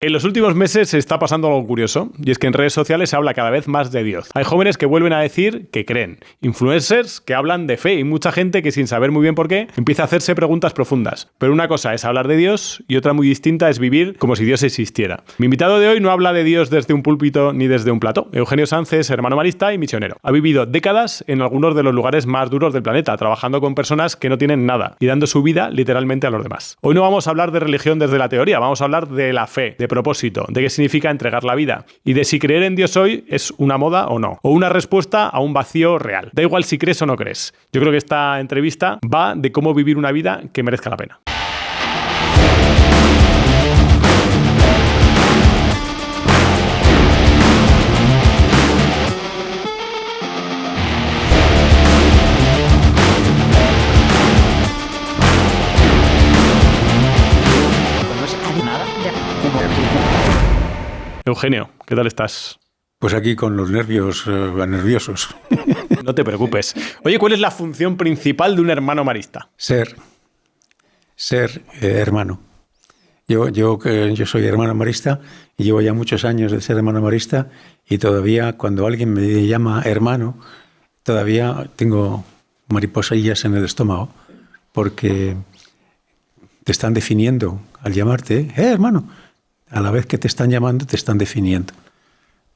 En los últimos meses se está pasando algo curioso, y es que en redes sociales se habla cada vez más de Dios. Hay jóvenes que vuelven a decir que creen, influencers que hablan de fe y mucha gente que sin saber muy bien por qué empieza a hacerse preguntas profundas. Pero una cosa es hablar de Dios y otra muy distinta es vivir como si Dios existiera. Mi invitado de hoy no habla de Dios desde un púlpito ni desde un plató. Eugenio Sanz es hermano marista y misionero. Ha vivido décadas en algunos de los lugares más duros del planeta, trabajando con personas que no tienen nada y dando su vida literalmente a los demás. Hoy no vamos a hablar de religión desde la teoría, vamos a hablar de la fe, de propósito, de qué significa entregar la vida y de si creer en Dios hoy es una moda o no, o una respuesta a un vacío real. Da igual si crees o no crees. Yo creo que esta entrevista va de cómo vivir una vida que merezca la pena. Eugenio, ¿qué tal estás? Pues aquí con los nervios nerviosos. No te preocupes. Oye, ¿cuál es la función principal de un hermano marista? Ser hermano. Yo soy hermano marista y llevo ya muchos años de ser hermano marista y todavía cuando alguien me llama hermano, todavía tengo mariposillas en el estómago porque te están definiendo al llamarte, hermano. A la vez que te están llamando, te están definiendo.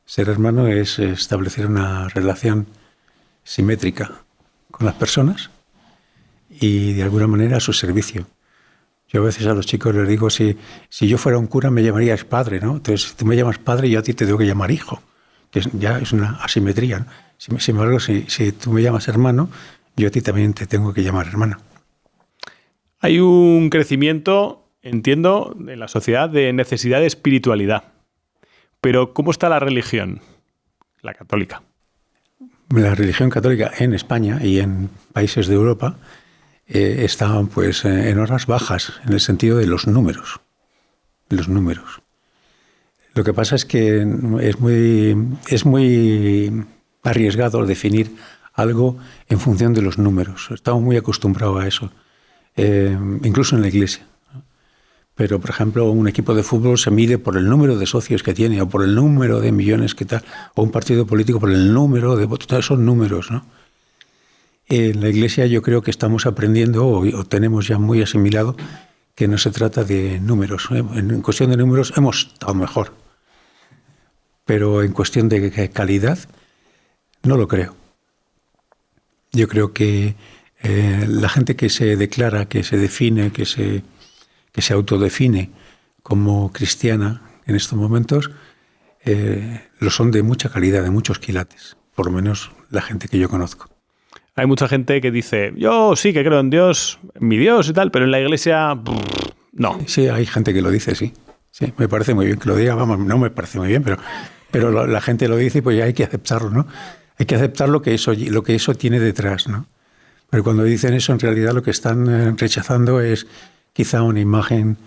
Ser hermano es establecer una relación simétrica con las personas y de alguna manera a su servicio. Yo a veces a los chicos les digo, si yo fuera un cura me llamarías padre, ¿no? Entonces, si tú me llamas padre, yo a ti te tengo que llamar hijo, que ya es una asimetría, ¿no? Sin embargo, si tú me llamas hermano, yo a ti también te tengo que llamar hermano. Hay un crecimiento, entiendo, en la sociedad de necesidad de espiritualidad. Pero, ¿cómo está la religión? La católica. La religión católica en España y en países de Europa está pues, en horas bajas, en el sentido de los números. Los números. Lo que pasa es que es muy arriesgado definir algo en función de los números. Estamos muy acostumbrados a eso, incluso en la Iglesia. Pero, por ejemplo, un equipo de fútbol se mide por el número de socios que tiene o por el número de millones que tal, o un partido político por el número de votos. Todos son números, ¿no? En la Iglesia yo creo que estamos aprendiendo o tenemos ya muy asimilado que no se trata de números. En cuestión de números hemos estado mejor, pero en cuestión de calidad no lo creo. Yo creo que la gente que se declara, que se define, que se autodefine como cristiana en estos momentos, lo son de mucha calidad, de muchos quilates, por lo menos la gente que yo conozco. Hay mucha gente que dice, yo sí que creo en Dios, en mi Dios y tal, pero en la Iglesia, no. Sí, hay gente que lo dice, sí. Sí, me parece muy bien que lo diga, vamos, no me parece muy bien, pero la gente lo dice y pues ya hay que aceptarlo, ¿no? Hay que aceptar lo que eso tiene detrás, ¿no? Pero cuando dicen eso, en realidad lo que están rechazando es quizá una imagen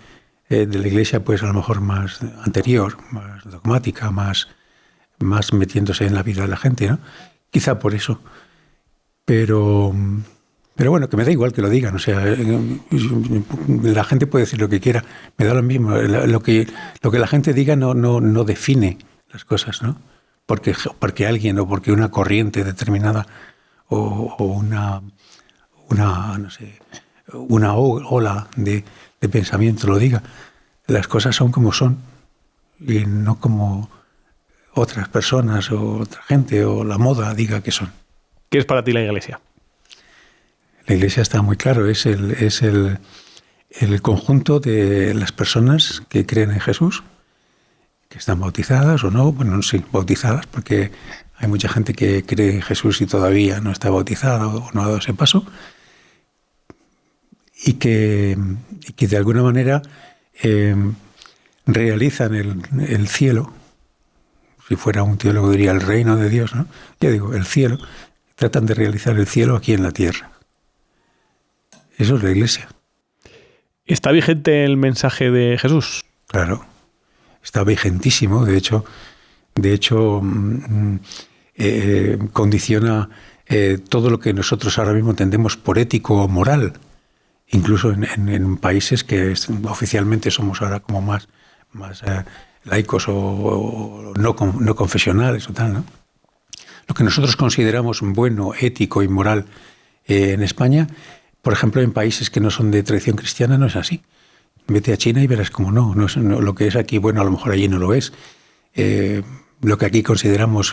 de la Iglesia, pues a lo mejor más anterior, más dogmática, más metiéndose en la vida de la gente, ¿no? Quizá por eso. Pero bueno, que me da igual que lo digan. O sea, la gente puede decir lo que quiera, me da lo mismo. Lo que la gente diga no define las cosas, ¿no? Porque alguien o porque una corriente determinada o una ola de pensamiento lo diga. Las cosas son como son y no como otras personas o otra gente o la moda diga que son. ¿Qué es para ti la Iglesia? La Iglesia está muy claro, es el conjunto de las personas que creen en Jesús, que están bautizadas o no, bueno, sí, bautizadas, porque hay mucha gente que cree en Jesús y todavía no está bautizada o no ha dado ese paso, y que de alguna manera realizan el cielo. Si fuera un teólogo diría el reino de Dios, ¿no? Yo digo, el cielo. Tratan de realizar el cielo aquí en la tierra. Eso es la Iglesia. ¿Está vigente el mensaje de Jesús? Claro, está vigentísimo. De hecho, condiciona todo lo que nosotros ahora mismo entendemos por ético o moral. Incluso en países que oficialmente somos ahora como más laicos o no confesionales o tal, ¿no? Lo que nosotros consideramos bueno, ético y moral en España, por ejemplo, en países que no son de tradición cristiana, no es así. Vete a China y verás cómo no es, lo que es aquí, bueno, a lo mejor allí no lo es. Lo que aquí consideramos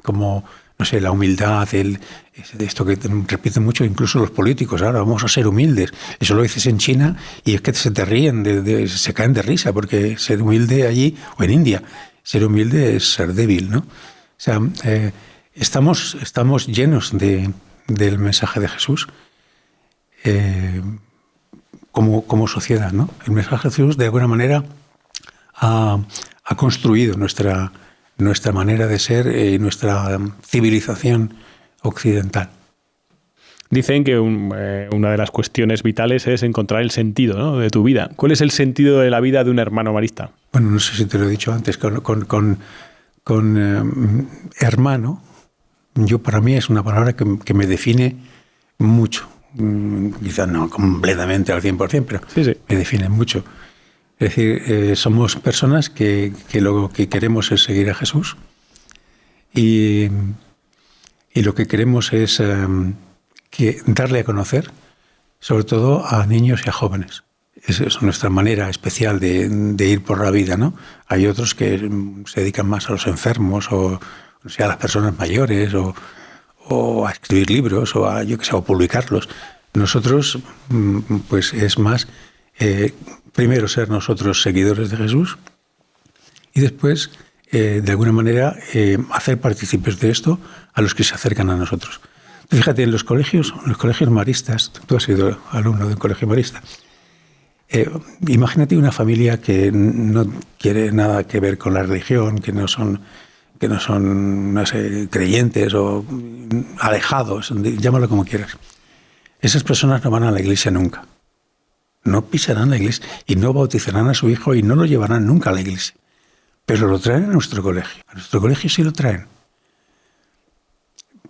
como, no sé, la humildad, esto que repiten mucho incluso los políticos, ahora vamos a ser humildes. Eso lo dices en China y es que se te ríen, se caen de risa, porque ser humilde allí, o en India, ser humilde es ser débil, ¿no? O sea, estamos llenos del mensaje de Jesús como sociedad, ¿no? El mensaje de Jesús, de alguna manera, ha construido nuestra manera de ser y nuestra civilización occidental. Dicen que una de las cuestiones vitales es encontrar el sentido, ¿no?, de tu vida. ¿Cuál es el sentido de la vida de un hermano marista? Bueno, no sé si te lo he dicho antes, con hermano, para mí es una palabra que me define mucho. Quizás no completamente al 100%, pero sí. Me define mucho. Es decir, somos personas que lo que queremos es seguir a Jesús y lo que queremos es darle a conocer, sobre todo a niños y a jóvenes. Esa es nuestra manera especial de ir por la vida, ¿no? Hay otros que se dedican más a los enfermos o sea, a las personas mayores o a escribir libros o a publicarlos. Nosotros, pues es más, primero ser nosotros seguidores de Jesús y después, de alguna manera, hacer partícipes de esto a los que se acercan a nosotros. Fíjate, en los colegios maristas, tú has sido alumno de un colegio marista, imagínate una familia que no quiere nada que ver con la religión, que no son, no sé, creyentes o alejados, llámalo como quieras. Esas personas no van a la iglesia nunca. No pisarán la iglesia y no bautizarán a su hijo y no lo llevarán nunca a la iglesia. Pero lo traen a nuestro colegio. A nuestro colegio sí lo traen.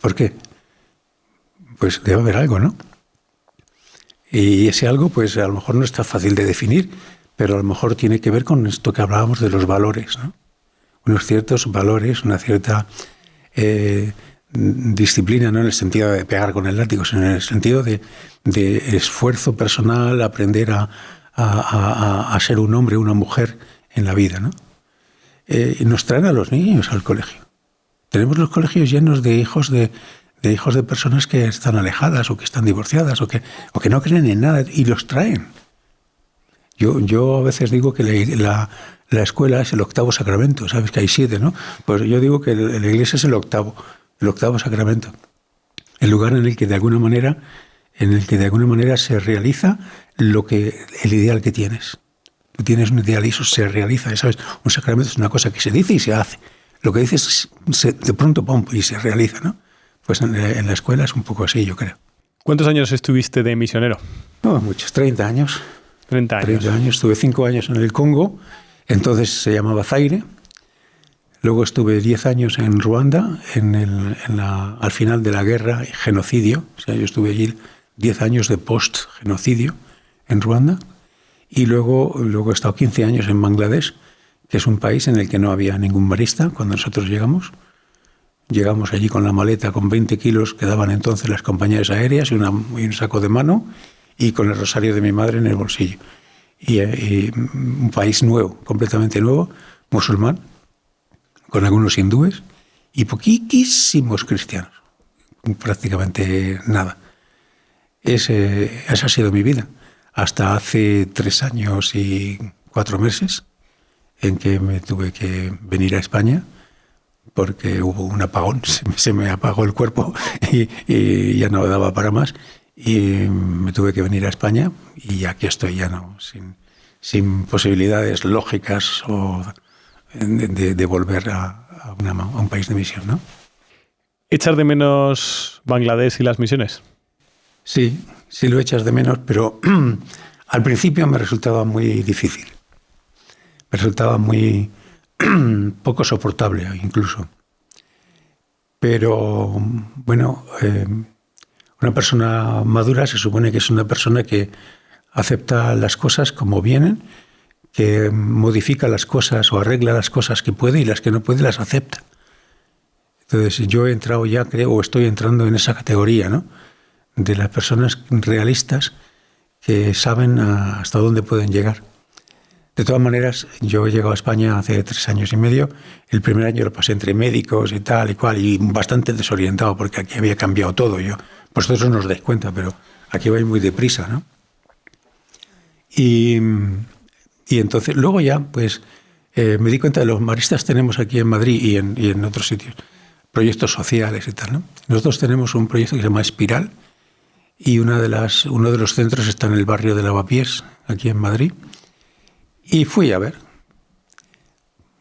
¿Por qué? Pues debe haber algo, ¿no? Y ese algo, pues a lo mejor no está fácil de definir, pero a lo mejor tiene que ver con esto que hablábamos de los valores, ¿no? Unos ciertos valores, una cierta disciplina, no en el sentido de pegar con el látigo, sino en el sentido de esfuerzo personal, aprender a ser un hombre, una mujer en la vida, ¿no? Y nos traen a los niños al colegio. Tenemos los colegios llenos de hijos de personas que están alejadas o que están divorciadas o que no creen en nada y los traen. Yo a veces digo que la escuela es el octavo sacramento, sabes que hay 7, ¿no? Pues yo digo que la iglesia es el octavo sacramento, el lugar en el que de alguna manera se realiza el ideal que tienes. Tú tienes un ideal y eso se realiza, ¿sabes? Un sacramento es una cosa que se dice y se hace. Lo que dices de pronto pum, y se realiza, ¿no? Pues en la escuela es un poco así, yo creo. ¿Cuántos años estuviste de misionero? No, muchos, 30 años. 30 años. 30 años. Estuve 5 años en el Congo, entonces se llamaba Zaire. Luego estuve 10 años en Ruanda, al final de la guerra, genocidio. O sea, yo estuve allí 10 años de post-genocidio en Ruanda. Y luego he estado 15 años en Bangladesh, que es un país en el que no había ningún marista cuando nosotros llegamos. Llegamos allí con la maleta con 20 kilos que daban entonces las compañías aéreas y un saco de mano y con el rosario de mi madre en el bolsillo. Y un país nuevo, completamente nuevo, musulmán, con algunos hindúes y poquísimos cristianos, prácticamente nada. Esa ha sido mi vida, hasta hace 3 años y 4 meses en que me tuve que venir a España porque hubo un apagón, se me apagó el cuerpo y ya no daba para más y me tuve que venir a España y aquí estoy ya no sin posibilidades lógicas o de volver a un país de misión, ¿no? ¿Echas de menos Bangladesh y las misiones? Sí lo echas de menos, pero al principio me resultaba muy difícil. Me resultaba muy poco soportable incluso. Pero, bueno, una persona madura se supone que es una persona que acepta las cosas como vienen, que modifica las cosas o arregla las cosas que puede y las que no puede las acepta. Entonces yo he entrado ya, creo, o estoy entrando en esa categoría, ¿no? De las personas realistas que saben hasta dónde pueden llegar. De todas maneras, yo he llegado a España hace 3 años y medio. El primer año lo pasé entre médicos y tal y cual, y bastante desorientado porque aquí había cambiado todo. Vosotros no os dais cuenta, pero aquí vais muy deprisa, ¿no? Y entonces, luego ya, pues, me di cuenta de los maristas tenemos aquí en Madrid y en otros sitios proyectos sociales y tal, ¿no? Nosotros tenemos un proyecto que se llama Espiral y uno de los centros está en el barrio de Lavapiés, aquí en Madrid. Y fui a ver.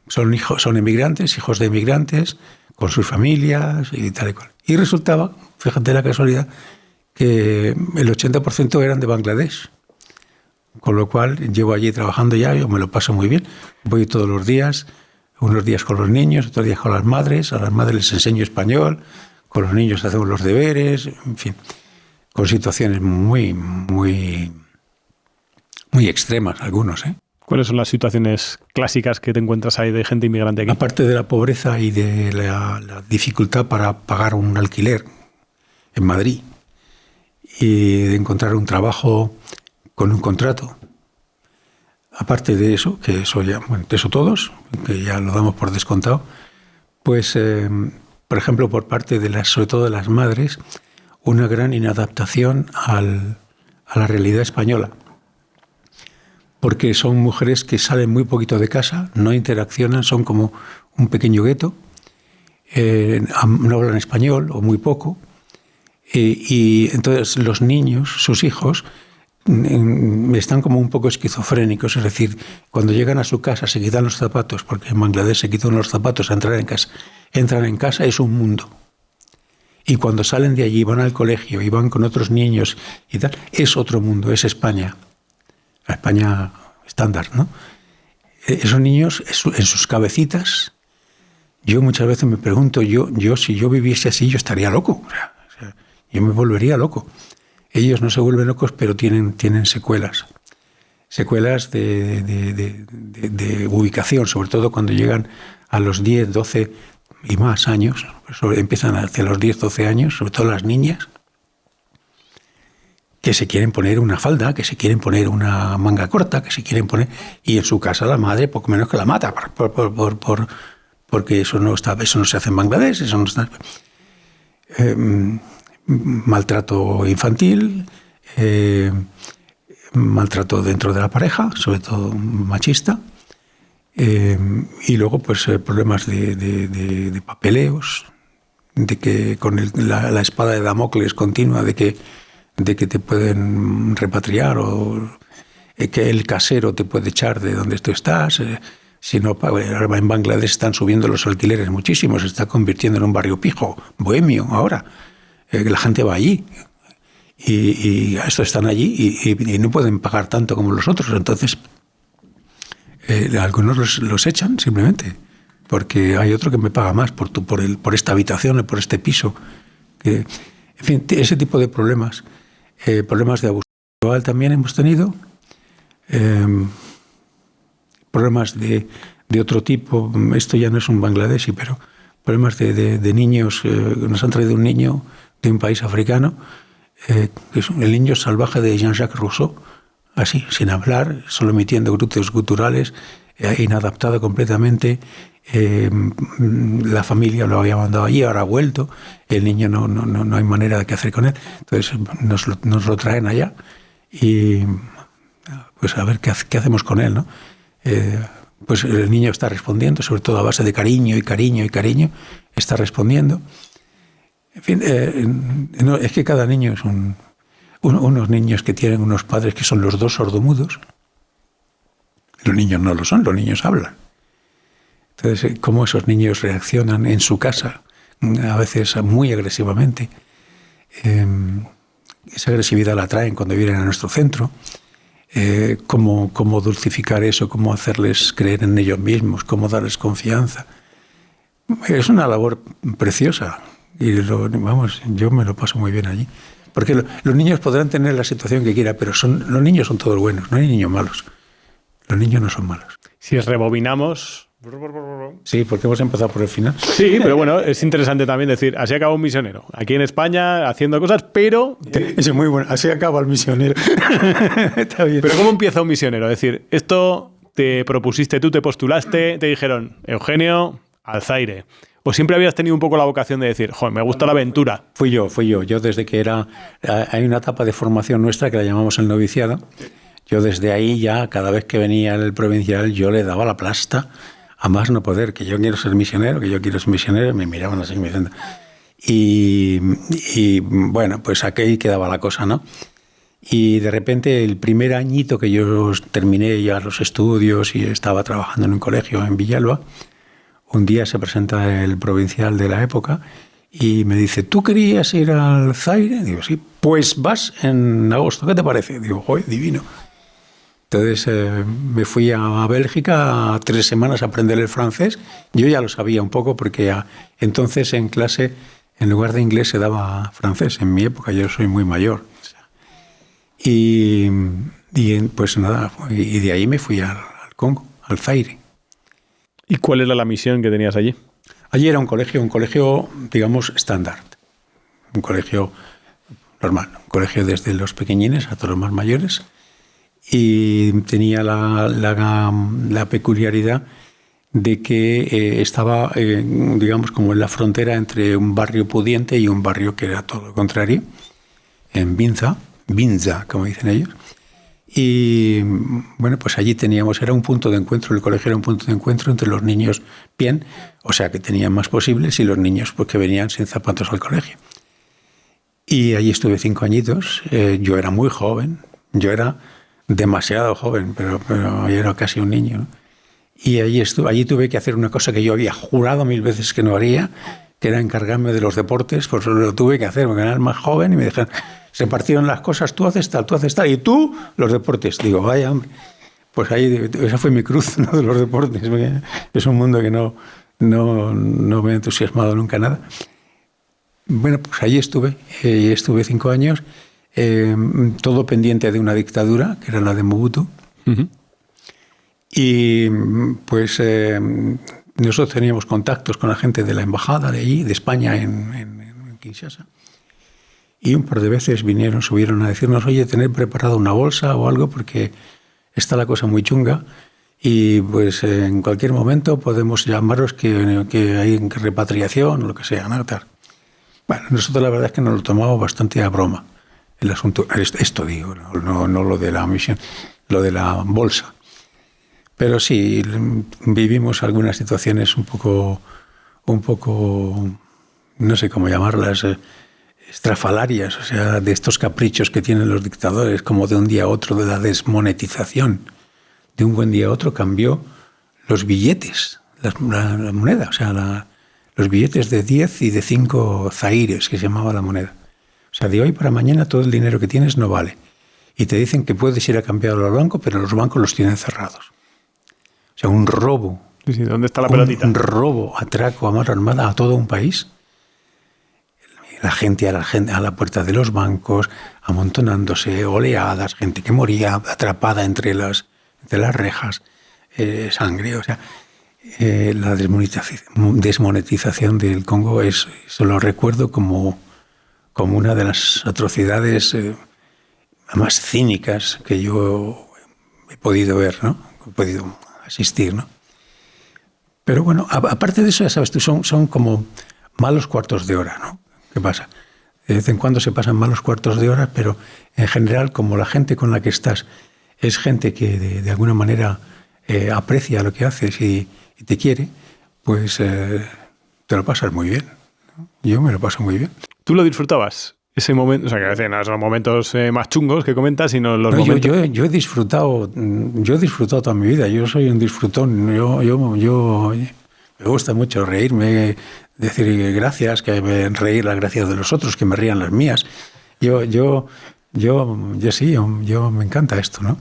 Son emigrantes, hijos de emigrantes, con sus familias y tal y cual. Y resultaba, fíjate la casualidad, que el 80% eran de Bangladesh. Con lo cual llevo allí trabajando ya, yo me lo paso muy bien. Voy todos los días, unos días con los niños, otros días con las madres. A las madres les enseño español, con los niños hacemos los deberes, en fin, con situaciones muy, muy, muy extremas algunos, ¿eh? ¿Cuáles son las situaciones clásicas que te encuentras ahí de gente inmigrante aquí? Aparte de la pobreza y de la dificultad para pagar un alquiler en Madrid y de encontrar un trabajo con un contrato. Aparte de eso, que eso ya, bueno, eso todos, que ya lo damos por descontado, pues, por ejemplo, por parte sobre todo de las madres, una gran inadaptación a la realidad española. Porque son mujeres que salen muy poquito de casa, no interaccionan, son como un pequeño gueto, no hablan español o muy poco, y entonces los niños, sus hijos, están como un poco esquizofrénicos, es decir, cuando llegan a su casa se quitan los zapatos, porque en Bangladesh se quitan los zapatos a entrar en casa, entran en casa, es un mundo. Y cuando salen de allí, van al colegio y van con otros niños y tal, es otro mundo, es España. La España estándar, ¿no? Esos niños, en sus cabecitas, yo muchas veces me pregunto, si yo viviese así, yo estaría loco. O sea, yo me volvería loco. Ellos no se vuelven locos, pero tienen secuelas. Secuelas de ubicación, sobre todo cuando llegan a los 10, 12 y más años. Empiezan hacia los 10, 12 años, sobre todo las niñas, que se quieren poner una falda, que se quieren poner una manga corta, que se quieren poner... Y en su casa la madre poco menos que la mata, porque eso no se hace en Bangladesh, eso no está... maltrato infantil, maltrato dentro de la pareja, sobre todo machista, y luego pues problemas de papeleos, de que con la espada de Damocles continua de que te pueden repatriar o que el casero te puede echar de donde tú estás. Si no, ahora en Bangladesh están subiendo los alquileres muchísimo, se está convirtiendo en un barrio pijo, bohemio ahora. La gente va allí y estos están allí y no pueden pagar tanto como los otros. Entonces, algunos los echan simplemente porque hay otro que me paga más por esta habitación o por este piso. En fin, ese tipo de problemas. Problemas de abuso sexual también hemos tenido, problemas de otro tipo, esto ya no es un bangladeshi, pero problemas de niños, nos han traído un niño de un país africano, que es el niño salvaje de Jean-Jacques Rousseau, así, sin hablar, solo emitiendo grutos guturales, inadaptado completamente. La familia lo había mandado allí, ahora ha vuelto, el niño no hay manera de qué hacer con él, entonces nos lo traen allá y pues a ver qué hacemos con él, ¿no? Pues el niño está respondiendo, sobre todo a base de cariño y cariño y cariño, está respondiendo. En fin, es que cada niño es unos niños que tienen unos padres que son los dos sordomudos. Los niños no lo son, los niños hablan. Entonces, cómo esos niños reaccionan en su casa, a veces muy agresivamente. Esa agresividad la traen cuando vienen a nuestro centro. Cómo dulcificar eso, cómo hacerles creer en ellos mismos, cómo darles confianza. Es una labor preciosa y yo me lo paso muy bien allí. Porque los niños podrán tener la situación que quieran, pero los niños son todos buenos, no hay niños malos. Los niños no son malos. Si rebobinamos... Sí, porque hemos empezado por el final. Sí, pero bueno, es interesante también decir, así acaba un misionero. Aquí en España, haciendo cosas, pero... Eso es muy bueno. Así acaba el misionero. Está bien. Pero ¿cómo empieza un misionero? Es decir, esto te propusiste tú, te postulaste, te dijeron, Eugenio, al Zaire. ¿O siempre habías tenido un poco la vocación de decir, joder, me gusta la aventura? Fui yo. Yo desde que era... Hay una etapa de formación nuestra que la llamamos el noviciado. Yo desde ahí ya, cada vez que venía el provincial, yo le daba la plasta a más no poder, que yo quiero ser misionero, que yo quiero ser misionero, me miraban así, me decían... Y bueno, pues aquí quedaba la cosa, ¿no? Y de repente el primer añito que yo terminé ya los estudios y estaba trabajando en un colegio en Villalba, un día se presenta el provincial de la época y me dice, ¿tú querías ir al Zaire? Digo, sí, pues vas en agosto, ¿qué te parece? Digo, ¡joder, divino! Entonces me fui a Bélgica 3 semanas a aprender el francés. Yo ya lo sabía un poco porque entonces en clase, en lugar de inglés, se daba francés. En mi época yo soy muy mayor. Y pues nada, y de ahí me fui al Congo, al Zaire. ¿Y cuál era la misión que tenías allí? Allí era un colegio, digamos, estándar. Un colegio normal, un colegio desde los pequeñines hasta los más mayores. Y tenía la peculiaridad de que estaba, digamos, como en la frontera entre un barrio pudiente y un barrio que era todo lo contrario, en Binza, como dicen ellos. Y bueno, pues allí teníamos, era un punto de encuentro, el colegio era un punto de encuentro entre los niños bien, o sea, que tenían más posibles, y los niños pues, que venían sin zapatos al colegio. Y allí estuve 5 añitos, yo era muy joven, yo era demasiado joven, pero yo era casi un niño, ¿no? Y allí tuve que hacer una cosa que yo había jurado 1000 veces que no haría, que era encargarme de los deportes, pues lo tuve que hacer, porque era más joven y me dijeron, se partieron las cosas, tú haces tal, y tú los deportes. Digo, vaya hombre, pues ahí esa fue mi cruz, ¿no? De los deportes, porque es un mundo que no me ha entusiasmado nunca nada. Bueno, pues allí estuve 5 años, todo pendiente de una dictadura, que era la de Mobutu. Uh-huh. Y pues nosotros teníamos contactos con la gente de la embajada de allí, de España, en Kinshasa. Y un par de veces subieron a decirnos, oye, tener preparada una bolsa o algo, porque está la cosa muy chunga. Y pues en cualquier momento podemos llamaros que hay repatriación o lo que sea, ¿no? Bueno, nosotros la verdad es que nos lo tomamos bastante a broma. El asunto, esto digo, no lo de la misión, lo de la bolsa. Pero sí, vivimos algunas situaciones un poco, no sé cómo llamarlas, estrafalarias, o sea, de estos caprichos que tienen los dictadores, como de un día a otro, de la desmonetización. De un buen día a otro cambió los billetes, la moneda, o sea, los billetes de 10 y de 5 zaires, que se llamaba la moneda. O sea, de hoy para mañana todo el dinero que tienes no vale. Y te dicen que puedes ir a cambiarlo al banco, pero los bancos los tienen cerrados. O sea, un robo. Sí, ¿dónde está la pelotita? Un robo, atraco a mano armada a todo un país. La gente a la puerta de los bancos, amontonándose, oleadas, gente que moría atrapada entre las rejas, sangre. O sea, la desmonetización del Congo eso lo recuerdo como una de las atrocidades más cínicas que yo he podido ver, ¿no? He podido asistir, ¿no? Pero bueno, aparte de eso, ya sabes tú, son como malos cuartos de hora, ¿no? ¿Qué pasa? De vez en cuando se pasan malos cuartos de hora, pero en general, como la gente con la que estás es gente que de alguna manera aprecia lo que haces y te quiere, pues te lo pasas muy bien, ¿no? Yo me lo paso muy bien. ¿Tú lo disfrutabas? Ese momento, o sea, que a veces no son momentos más chungos que comentas, sino los momentos... Yo he disfrutado toda mi vida. Yo soy un disfrutón. Yo me gusta mucho reírme, decir gracias, que reír las gracias de los otros, que me rían las mías. Yo me encanta esto, ¿no?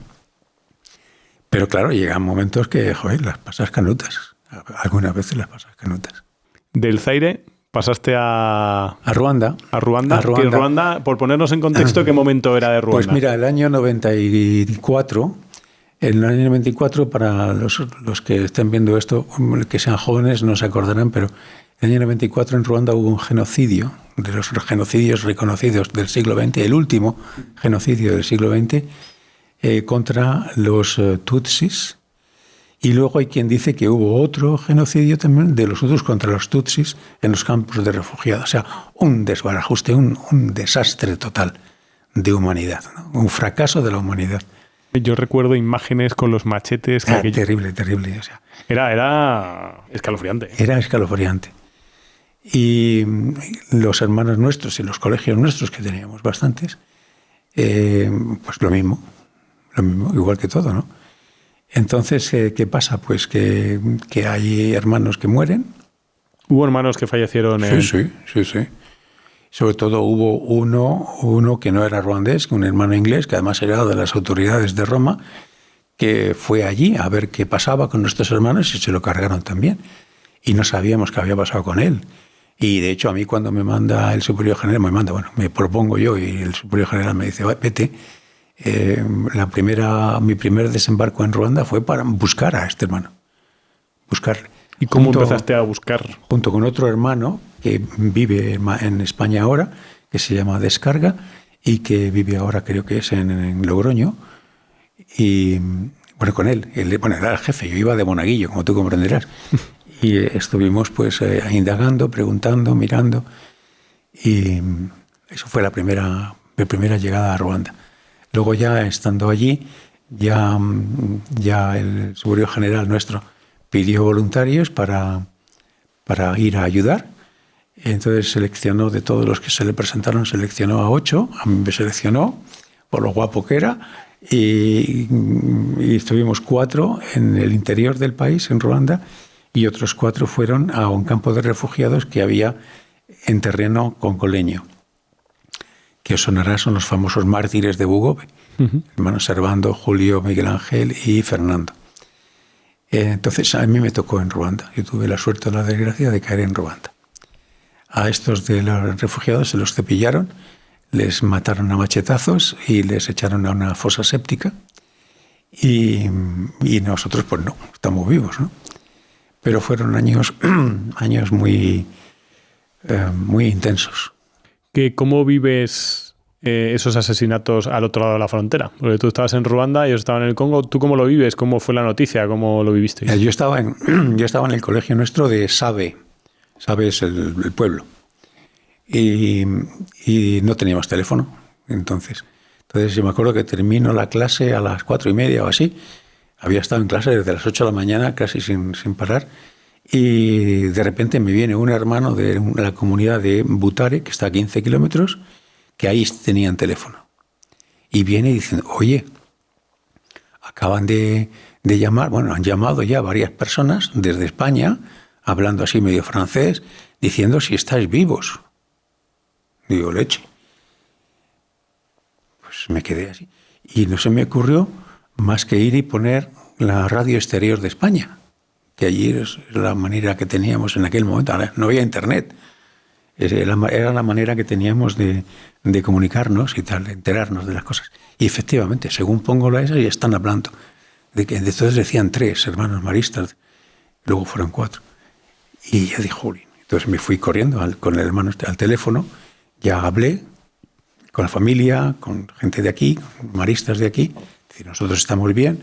Pero claro, llegan momentos que, joder, las pasas canutas. Algunas veces las pasas canutas. Del Zaire pasaste a Ruanda. A Ruanda. Que Ruanda, por ponernos en contexto, ¿qué momento era de Ruanda? Pues mira, el año 94 En el año 94, para los que estén viendo esto, que sean jóvenes, no se acordarán, pero en el año 94 en Ruanda hubo un genocidio, de los genocidios reconocidos del siglo XX, el último genocidio del siglo XX, contra los Tutsis. Y luego hay quien dice que hubo otro genocidio también de los Hutus contra los Tutsis en los campos de refugiados. O sea, un desbarajuste, un desastre total de humanidad, ¿no? Un fracaso de la humanidad. Yo recuerdo imágenes con los machetes. Terrible, terrible. O sea, era escalofriante. Era escalofriante. Y los hermanos nuestros y los colegios nuestros, que teníamos bastantes, pues lo mismo, igual que todo, ¿no? Entonces, ¿qué pasa? Pues que hay hermanos que mueren. ¿Hubo hermanos que fallecieron? Sí. Sobre todo hubo uno que no era ruandés, un hermano inglés, que además era de las autoridades de Roma, que fue allí a ver qué pasaba con nuestros hermanos y se lo cargaron también. Y no sabíamos qué había pasado con él. Y de hecho a mí cuando me manda el superior general, me propongo yo y el superior general me dice, vete. Mi primer desembarco en Ruanda fue para buscar a este hermano. Buscarle. ¿Y cómo empezaste a buscar? Junto con otro hermano que vive en España ahora, que se llama Descarga, y que vive ahora, creo que es en Logroño. Y bueno, con él era el jefe, yo iba de monaguillo, como tú comprenderás. Y estuvimos pues indagando, preguntando, mirando. Y eso fue mi primera llegada a Ruanda. Luego ya estando allí, ya el superior general nuestro pidió voluntarios para ir a ayudar. Entonces seleccionó, de todos los que se le presentaron, seleccionó a 8, a mí me seleccionó por lo guapo que era, y estuvimos 4 en el interior del país, en Ruanda, y otros 4 fueron a un campo de refugiados que había en terreno congoleño, que os sonará, son los famosos mártires de Bugobe, hermanos Servando, Julio, Miguel Ángel y Fernando. Entonces a mí me tocó en Ruanda. Yo tuve la suerte o la desgracia de caer en Ruanda. A estos de los refugiados se los cepillaron, les mataron a machetazos y les echaron a una fosa séptica. Y nosotros, pues no, estamos vivos, ¿no? Pero fueron años muy intensos. ¿Cómo vives esos asesinatos al otro lado de la frontera? Porque tú estabas en Ruanda, ellos estaban en el Congo. ¿Tú cómo lo vives? ¿Cómo fue la noticia? ¿Cómo lo viviste? Yo estaba en el colegio nuestro de Sabe. Sabe es el pueblo. Y no teníamos teléfono. Entonces yo me acuerdo que termino la clase a las 4:30 o así. Había estado en clase desde las 8 de la mañana, casi sin parar. Y de repente me viene un hermano de la comunidad de Butare, que está a 15 kilómetros, que ahí tenían teléfono. Y viene diciendo, oye, acaban de llamar, bueno, han llamado ya varias personas desde España, hablando así medio francés, diciendo si estáis vivos. Digo, leche. Pues me quedé así. Y no se me ocurrió más que ir y poner la radio exterior de España, que allí es la manera que teníamos en aquel momento. No había internet. Era la manera que teníamos de comunicarnos y tal, de enterarnos de las cosas. Y efectivamente, según pongo la esa, ya están hablando. De entonces decían 3 hermanos maristas, luego fueron 4. Y ya dije, jolín. Entonces me fui corriendo con el hermano al teléfono, ya hablé con la familia, con gente de aquí, con maristas de aquí, decir, nosotros estamos bien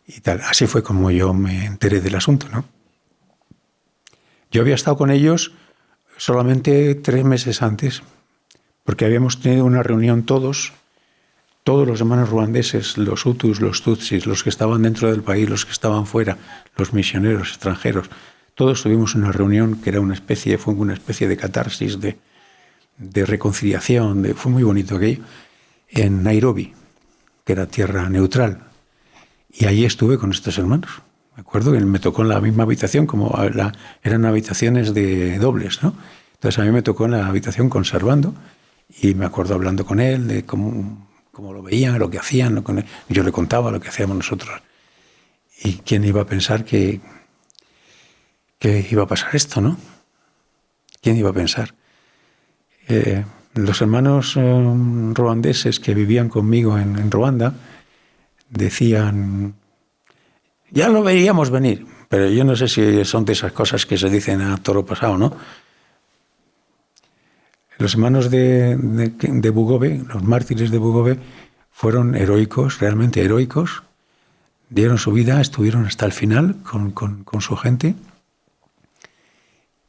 y tal. Así fue como yo me enteré del asunto, ¿no? Yo había estado con ellos solamente 3 meses antes, porque habíamos tenido una reunión todos los hermanos ruandeses, los Hutus, los Tutsis, los que estaban dentro del país, los que estaban fuera, los misioneros extranjeros. Todos tuvimos una reunión que era fue una especie de catarsis, de reconciliación, fue muy bonito aquello, en Nairobi, que era tierra neutral. Y ahí estuve con estos hermanos. Me acuerdo que me tocó en la misma habitación, eran habitaciones de dobles, ¿no? Entonces a mí me tocó en la habitación conservando y me acuerdo hablando con él de cómo lo veían, lo que hacían. Yo le contaba lo que hacíamos nosotros. ¿Y quién iba a pensar que iba a pasar esto, no? ¿Quién iba a pensar? Los hermanos ruandeses que vivían conmigo en Ruanda decían Ya lo veríamos venir, pero yo no sé si son de esas cosas que se dicen a toro pasado, ¿no? Los hermanos de Bugove, los mártires de Bugove, fueron heroicos, realmente heroicos. Dieron su vida, estuvieron hasta el final con su gente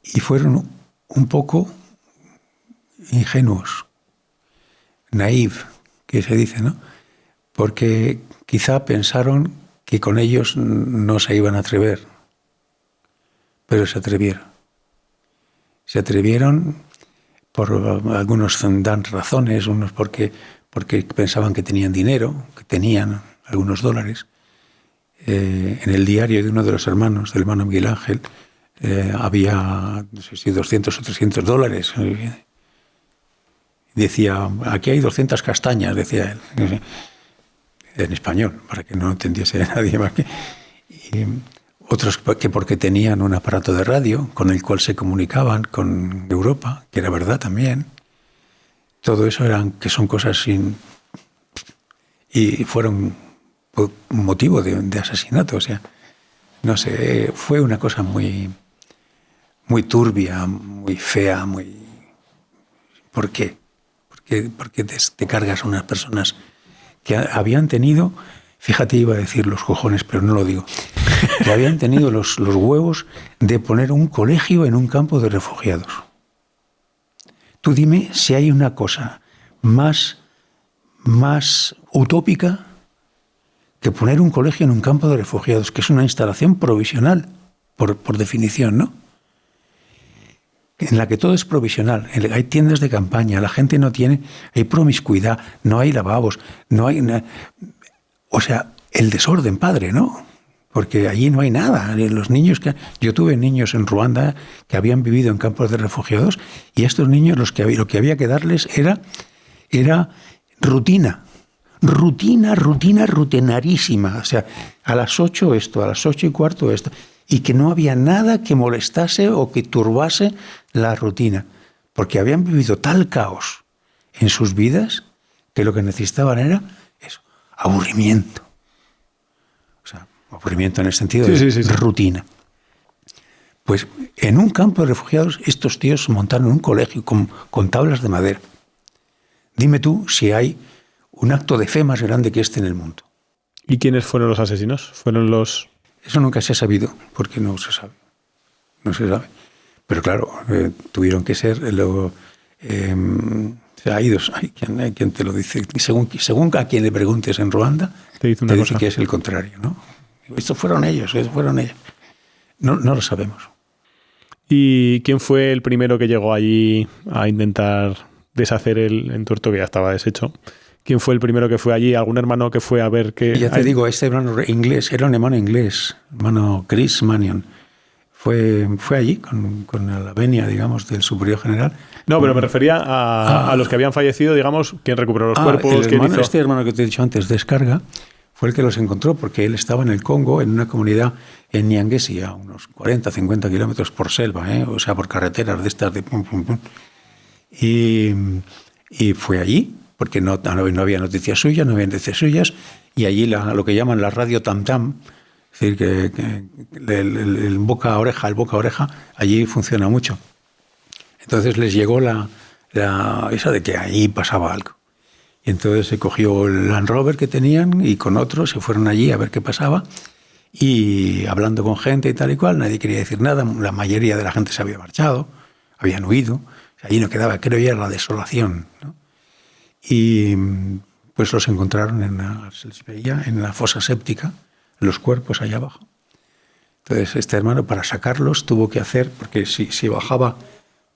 y fueron un poco ingenuos, naïf, que se dice, ¿no? Porque quizá pensaron que con ellos no se iban a atrever, pero se atrevieron. Se atrevieron por algunos dan razones, unos porque pensaban que tenían dinero, que tenían algunos dólares. En el diario de uno de los hermanos, del hermano Miguel Ángel, había, no sé si 200 o 300 dólares. Decía, aquí hay 200 castañas, decía él, en español, para que no entendiese nadie más. Y otros que porque tenían un aparato de radio con el cual se comunicaban con Europa, que era verdad también. Todo eso que son cosas sin... Y fueron motivo de asesinato, o sea, no sé, fue una cosa muy, muy turbia, muy fea, muy... ¿Por qué? Porque te cargas a unas personas que habían tenido, fíjate, iba a decir los cojones, pero no lo digo, que habían tenido los huevos de poner un colegio en un campo de refugiados. Tú dime si hay una cosa más utópica que poner un colegio en un campo de refugiados, que es una instalación provisional, por definición, ¿no? En la que todo es provisional, en la que hay tiendas de campaña, la gente no tiene, hay promiscuidad, no hay lavabos, no hay... O sea, el desorden, padre, ¿no? Porque allí no hay nada. Los niños yo tuve niños en Ruanda que habían vivido en campos de refugiados y a estos niños lo que había que darles era rutina. Rutinarísima. O sea, a las 8 esto, a las 8:15 esto. Y que no había nada que molestase o que turbase la rutina. Porque habían vivido tal caos en sus vidas que lo que necesitaban era eso, aburrimiento. O sea, aburrimiento en el sentido de rutina. Pues en un campo de refugiados estos tíos montaron un colegio con tablas de madera. Dime tú si hay un acto de fe más grande que este en el mundo. ¿Y quiénes fueron los asesinos? ¿Fueron los...? Eso nunca se ha sabido, porque no se sabe. No se sabe. Pero claro, tuvieron que ser... hay quien te lo dice. Según a quien le preguntes en Ruanda, te dice que es el contrario, ¿no? Estos fueron ellos. No lo sabemos. ¿Y quién fue el primero que llegó allí a intentar deshacer el entuerto que ya estaba deshecho? ¿Quién fue el primero que fue allí? ¿Algún hermano que fue a ver qué...? Ya te digo, este hermano inglés, era un hermano inglés, hermano Chris Mannion. Fue allí con la venia, digamos, del superior general. No, pero me refería a los que habían fallecido, digamos, quién recuperó los cuerpos, quién hizo... Este hermano que te he dicho antes, Descarga, fue el que los encontró, porque él estaba en el Congo, en una comunidad en Nyangezi, a unos 40, 50 kilómetros por selva, o sea, por carreteras de estas de pum, pum, pum. Y fue allí, porque no había noticias suyas, y allí lo que llaman la radio tam-tam, es decir, que el boca a oreja, allí funciona mucho. Entonces les llegó esa de que allí pasaba algo. Y entonces se cogió el Land Rover que tenían y con otros se fueron allí a ver qué pasaba, y hablando con gente y tal y cual, nadie quería decir nada, la mayoría de la gente se había marchado, habían huido, allí no quedaba, creo ya, la desolación, ¿no? Y pues los encontraron se les veía en la fosa séptica, los cuerpos allá abajo. Entonces este hermano, para sacarlos, tuvo que hacer, porque si bajaba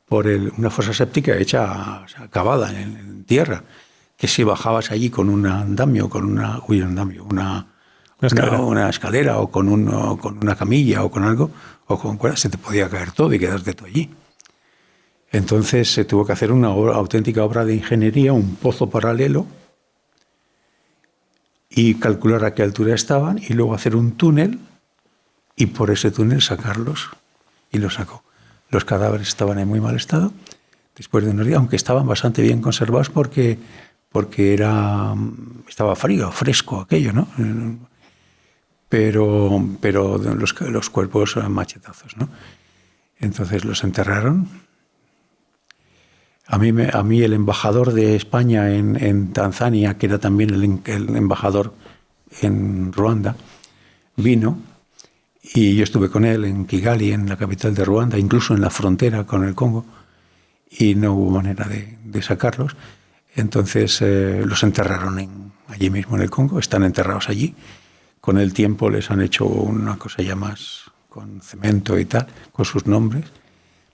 por una fosa séptica hecha, o sea, cavada en tierra, que si bajabas allí con un andamio, una escalera o con una camilla o con algo, o con cuerdas, se te podía caer todo y quedarte tú allí. Entonces se tuvo que hacer una auténtica obra de ingeniería, un pozo paralelo, y calcular a qué altura estaban, y luego hacer un túnel, y por ese túnel sacarlos, y los sacó. Los cadáveres estaban en muy mal estado, después de unos días, aunque estaban bastante bien conservados porque estaba fresco aquello, ¿no? pero los cuerpos a machetazos, ¿no? Entonces los enterraron. A mí el embajador de España en Tanzania, que era también el embajador en Ruanda, vino y yo estuve con él en Kigali, en la capital de Ruanda, incluso en la frontera con el Congo, y no hubo manera de sacarlos. Entonces los enterraron allí mismo en el Congo, están enterrados allí. Con el tiempo les han hecho una cosa ya más con cemento y tal, con sus nombres.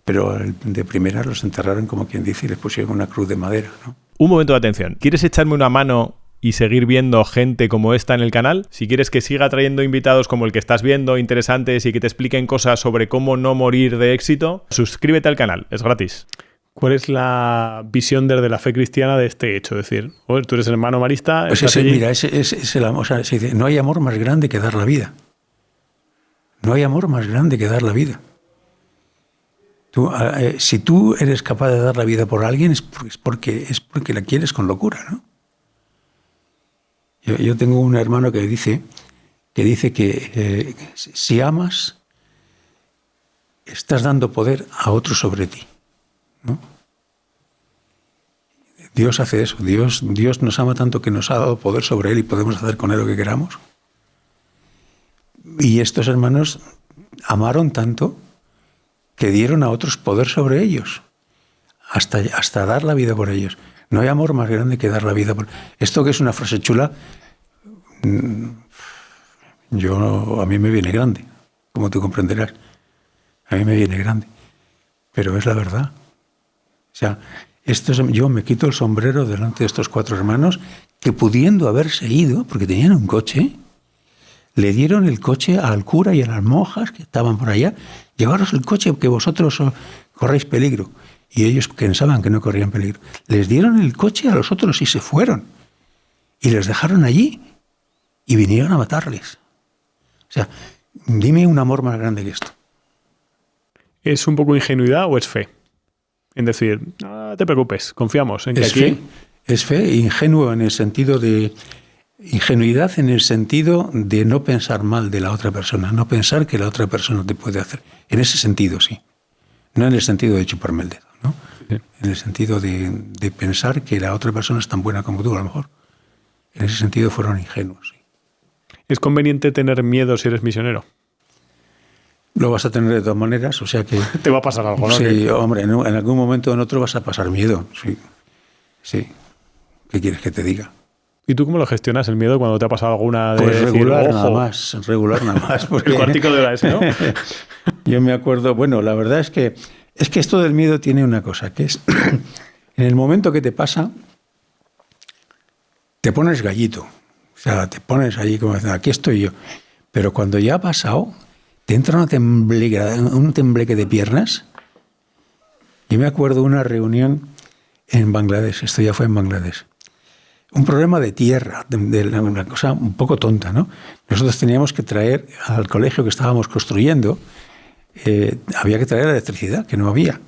Pero de primera los enterraron, como quien dice, y les pusieron una cruz de madera, ¿no? Un momento de atención. ¿Quieres echarme una mano y seguir viendo gente como esta en el canal? Si quieres que siga trayendo invitados como el que estás viendo, interesantes, y que te expliquen cosas sobre cómo no morir de éxito, suscríbete al canal, es gratis. ¿Cuál es la visión desde la fe cristiana de este hecho? Es decir, tú eres hermano marista... Pues mira, es el amor. O sea, se dice, no hay amor más grande que dar la vida. No hay amor más grande que dar la vida. Si tú eres capaz de dar la vida por alguien es porque la quieres con locura, ¿no? Yo tengo un hermano que dice que si amas, estás dando poder a otro sobre ti, ¿no? Dios hace eso. Dios nos ama tanto que nos ha dado poder sobre Él y podemos hacer con Él lo que queramos. Y estos hermanos amaron tanto que dieron a otros poder sobre ellos, hasta dar la vida por ellos. No hay amor más grande que dar la vida por... Esto que es una frase chula, a mí me viene grande, como tú comprenderás. A mí me viene grande. Pero es la verdad. O sea, yo me quito el sombrero delante de estos 4 hermanos que, pudiendo haberse ido, porque tenían un coche, le dieron el coche al cura y a las monjas que estaban por allá. Llevaros el coche, que vosotros corréis peligro. Y ellos pensaban que no corrían peligro. Les dieron el coche a los otros y se fueron. Y les dejaron allí. Y vinieron a matarles. O sea, dime un amor más grande que esto. ¿Es un poco ingenuidad o es fe? En decir, no te preocupes, confiamos en que aquí... Es fe, ingenuo en el sentido de... Ingenuidad en el sentido de no pensar mal de la otra persona, no pensar que la otra persona te puede hacer. En ese sentido, sí. No en el sentido de chuparme el dedo, ¿no? Sí. En el sentido de pensar que la otra persona es tan buena como tú, a lo mejor. En ese sentido fueron ingenuos, sí. ¿Es conveniente tener miedo si eres misionero? Lo vas a tener de todas maneras, o sea que... Te va a pasar algo, ¿no? Sí, hombre, en algún momento o en otro vas a pasar miedo, sí. Sí. ¿Qué quieres que te diga? ¿Y tú cómo lo gestionas el miedo cuando te ha pasado alguna de pues regular decir, nada más, regular nada más. Porque el cuartico de hora ese, ¿no? Yo me acuerdo, bueno, la verdad es que esto del miedo tiene una cosa, que es en el momento que te pasa, te pones gallito. O sea, te pones allí como diciendo, aquí estoy yo. Pero cuando ya ha pasado, te entra un tembleque de piernas. Yo me acuerdo de una reunión en Bangladesh, esto ya fue en Bangladesh. Un problema de tierra, de una cosa un poco tonta, ¿no? Nosotros teníamos que traer al colegio que estábamos construyendo, había que traer electricidad, que no había.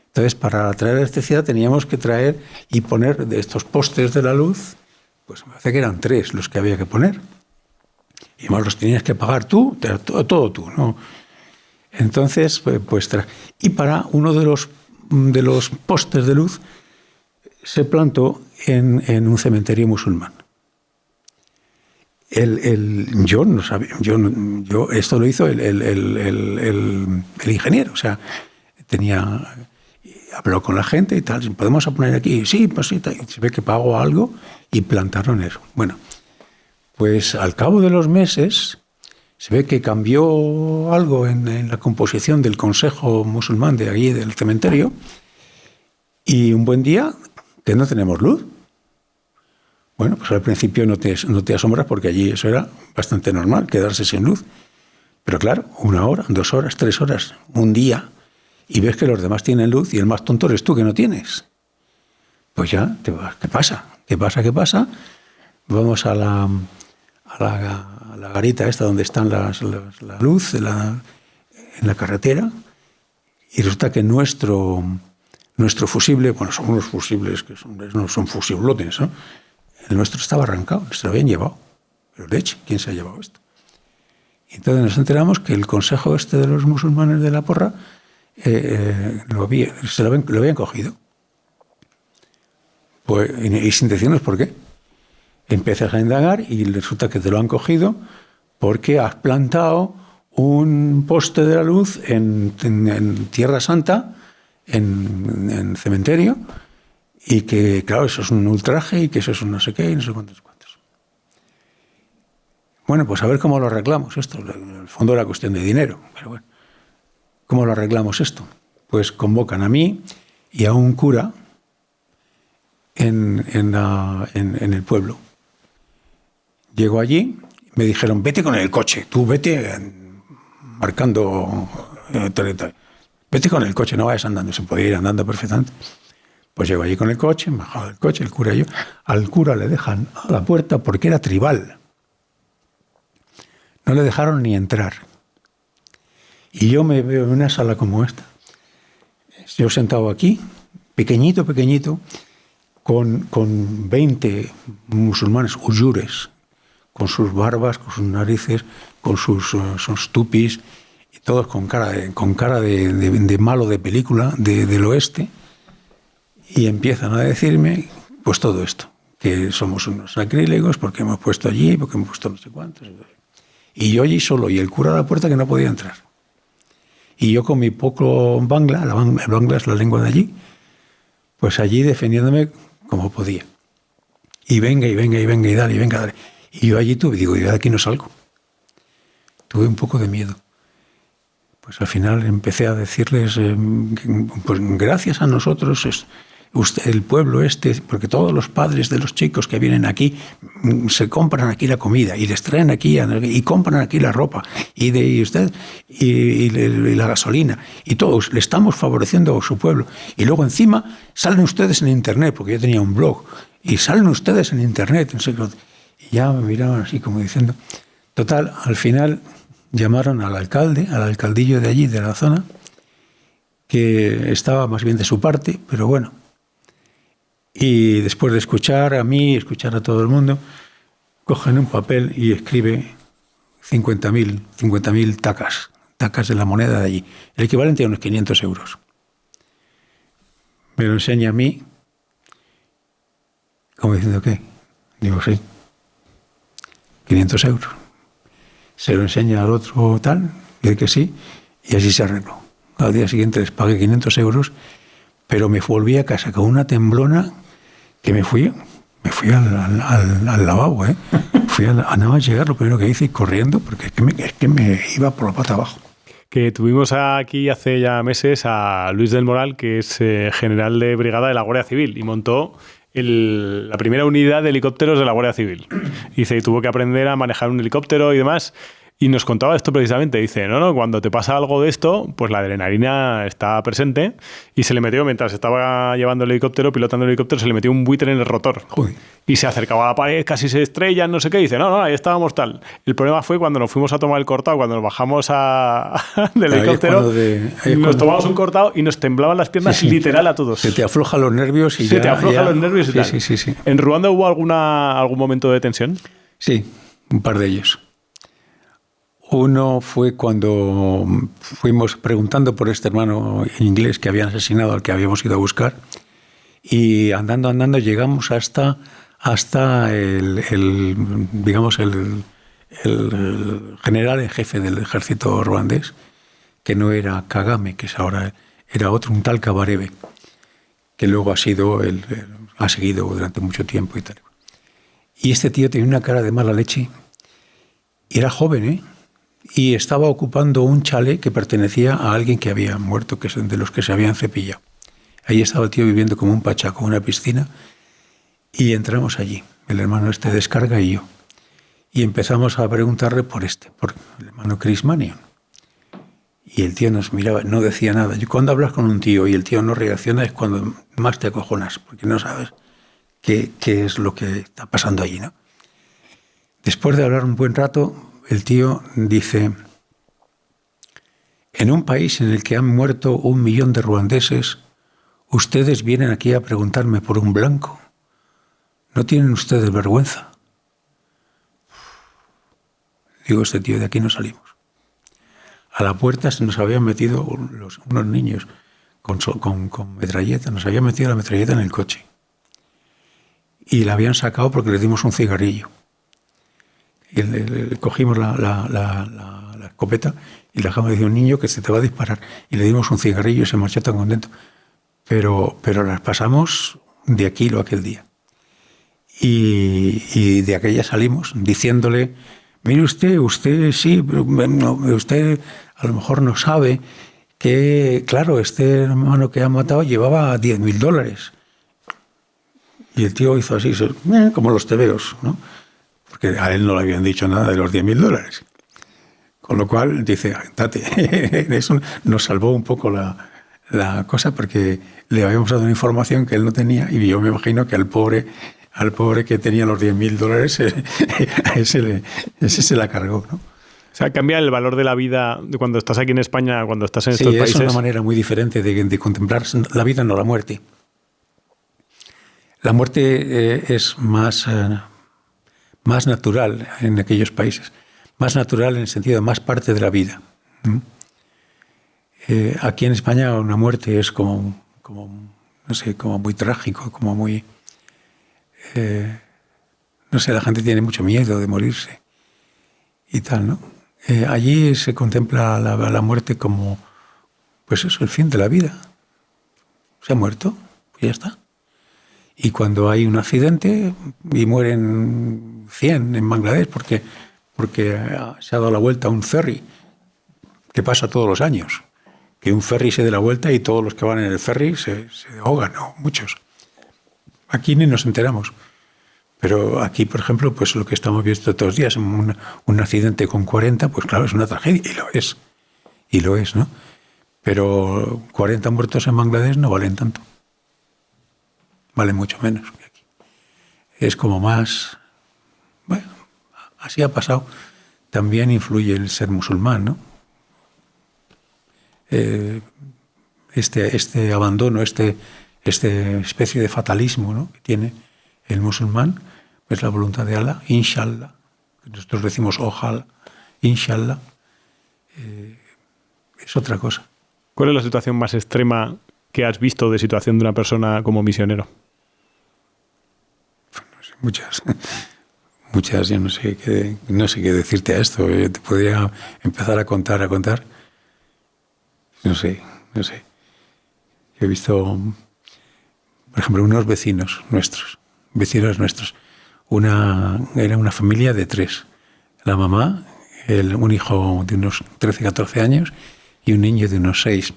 Entonces, para traer electricidad teníamos que traer y poner de estos postes de la luz, pues me parece que eran 3 los que había que poner. Y más los tenías que pagar tú, todo tú, ¿no? Entonces, y para uno de los postes de luz se plantó en un cementerio musulmán. Yo no sabía, esto lo hizo el ingeniero, o sea, habló con la gente y tal, ¿podemos poner aquí? Sí, pues sí, se ve que pagó algo y plantaron eso. Bueno, pues al cabo de los meses se ve que cambió algo en la composición del consejo musulmán de allí del cementerio y un buen día que no tenemos luz. Bueno, pues al principio no te asombras porque allí eso era bastante normal, quedarse sin luz. Pero claro, 1 hora, 2 horas, 3 horas, un día, y ves que los demás tienen luz y el más tonto eres tú que no tienes. Pues ya te vas. ¿Qué pasa? ¿Qué pasa? Vamos a la garita esta donde están la luz en la carretera y resulta que nuestro fusible, bueno, son unos fusibles que no son fusiblones, ¿no? El nuestro estaba arrancado, se lo habían llevado. Pero leche, ¿quién se ha llevado esto? Y entonces nos enteramos que el consejo este de los musulmanes de la Porra lo habían cogido. Pues, y sin decirnos por qué. Empiezas a indagar y resulta que te lo han cogido porque has plantado un poste de la luz en Tierra Santa, en cementerio, y que, claro, eso es un ultraje y que eso es un no sé qué y no sé cuántos. Bueno, pues a ver cómo lo arreglamos esto. En el fondo era cuestión de dinero, pero bueno. ¿Cómo lo arreglamos esto? Pues convocan a mí y a un cura en el pueblo. Llego allí, me dijeron, vete con el coche, tú vete marcando, vete con el coche, no vayas andando, se podía ir andando perfectamente. Pues llego allí con el coche, me bajo del coche, el cura y yo, al cura le dejan a la puerta porque era tribal. No le dejaron ni entrar. Y yo me veo en una sala como esta. Yo sentado aquí, pequeñito, con 20 musulmanes uyures, con sus barbas, con sus narices, con sus tupis, y todos con cara de malo de película del oeste, y empiezan a decirme pues todo esto, que somos unos sacrílegos porque hemos puesto allí, porque hemos puesto no sé cuántos. Y yo allí solo, y el cura a la puerta que no podía entrar. Y yo con mi poco bangla, el bangla es la lengua de allí, pues allí defendiéndome como podía. Y venga, y dale. Y yo allí digo, de aquí no salgo. Tuve un poco de miedo. Pues al final empecé a decirles, pues gracias a nosotros, el pueblo porque todos los padres de los chicos que vienen aquí se compran aquí la comida y les traen aquí y compran aquí la ropa y la gasolina y todos le estamos favoreciendo a su pueblo, y luego encima salen ustedes en internet, porque yo tenía un blog, y salen ustedes en internet, no sé qué. Y ya me miraban así como diciendo, total, al final llamaron al alcaldillo de allí, de la zona, que estaba más bien de su parte, pero bueno. Y después de escuchar a mí, escuchar a todo el mundo, cogen un papel y escribe 50.000 tacas de la moneda de allí, el equivalente a unos 500 euros. Me lo enseña a mí, como diciendo, ¿qué? Digo, sí, 500 euros. Se lo enseña al otro tal, dice que sí, y así se arregló. Al día siguiente les pagué 500 euros, pero me volví a casa con una temblona que me fui al lavabo, ¿eh? A nada más llegar, lo primero que hice, corriendo, porque es que me iba por la pata abajo. Que tuvimos aquí hace ya meses a Luis del Moral, que es general de brigada de la Guardia Civil, y montó la primera unidad de helicópteros de la Guardia Civil. Dice, y tuvo que aprender a manejar un helicóptero y demás. Y nos contaba esto precisamente. Dice, no, cuando te pasa algo de esto, pues la adrenalina está presente, y se le metió, mientras estaba pilotando el helicóptero, se le metió un buitre en el rotor. Uy. Y se acercaba a la pared, casi se estrella, no sé qué. Y dice, no, ahí estábamos tal. El problema fue cuando nos fuimos a tomar el cortado, cuando nos bajamos del helicóptero, nos tomamos un cortado y nos temblaban las piernas, literal a todos. Se te aflojan los nervios y tal. Sí. ¿En Ruanda hubo algún momento de tensión? Sí, un par de ellos. Uno fue cuando fuimos preguntando por este hermano inglés que habían asesinado, al que habíamos ido a buscar, y andando llegamos hasta el general en jefe del ejército ruandés, que no era Kagame, que es ahora, era otro, un tal Kabarebe, que luego ha seguido durante mucho tiempo y tal. Y este tío tenía una cara de mala leche, y era joven, ¿eh? Y estaba ocupando un chalet que pertenecía a alguien que había muerto, que es de los que se habían cepillado. Ahí estaba el tío viviendo como un pachaco, una piscina, y entramos allí, el hermano descarga y yo. Y empezamos a preguntarle por el hermano Chris Manion. Y el tío nos miraba, no decía nada. Cuando hablas con un tío y el tío no reacciona es cuando más te acojonas, porque no sabes qué es lo que está pasando allí, ¿no? Después de hablar un buen rato, el tío dice, en un país en el que han muerto 1 millón de ruandeses, ustedes vienen aquí a preguntarme por un blanco. ¿No tienen ustedes vergüenza? Digo, este tío, de aquí no salimos. A la puerta se nos habían metido unos niños con metralleta, nos habían metido la metralleta en el coche. Y la habían sacado porque le dimos un cigarrillo. Y le cogimos la escopeta y le dejamos, decir, un niño que se te va a disparar. Y le dimos un cigarrillo y se marchó tan contento. Pero las pasamos de Aquilo aquel día. Y de aquella salimos diciéndole, mire usted sí, pero usted a lo mejor no sabe que, claro, este hermano que ha matado llevaba $10.000. Y el tío hizo así, como los tebeos, ¿no? Porque a él no le habían dicho nada de los $10.000. Con lo cual dice, date, eso nos salvó un poco la cosa, porque le habíamos dado una información que él no tenía, y yo me imagino que al pobre que tenía los $10.000, ese se la cargó, ¿no? O sea, cambia el valor de la vida de cuando estás aquí en España, cuando estás en estos países. Sí, es una manera muy diferente de contemplar la vida, no la muerte. La muerte es más natural en aquellos países, más natural en el sentido de más parte de la vida. Aquí en España una muerte es como no sé, como muy trágico, como muy... no sé, la gente tiene mucho miedo de morirse y tal, ¿no? Allí se contempla la muerte como, pues eso, el fin de la vida. Se ha muerto, pues ya está. Y cuando hay un accidente y mueren 100 en Bangladesh porque se ha dado la vuelta a un ferry, que pasa todos los años, que un ferry se dé la vuelta y todos los que van en el ferry se ahogan, ¿no? Muchos. Aquí ni nos enteramos. Pero aquí, por ejemplo, pues lo que estamos viendo todos los días, un accidente con 40, pues claro, es una tragedia, y lo es, ¿no? Pero 40 muertos en Bangladesh no valen tanto. Valen mucho menos que aquí. Es como más... Bueno, así ha pasado. También influye el ser musulmán, ¿no? Este abandono, esta especie de fatalismo, ¿no?, que tiene el musulmán, es la voluntad de Allah, inshallah. Nosotros decimos ojalá, inshallah. Es otra cosa. ¿Cuál es la situación más extrema que has visto de situación de una persona como misionero? Muchas, yo no sé qué decirte a esto. Yo te podría empezar a contar. No sé. Yo he visto, por ejemplo, unos vecinos nuestros. Era una familia de 3. La mamá, un hijo de unos 13, 14 años y un niño de unos 6.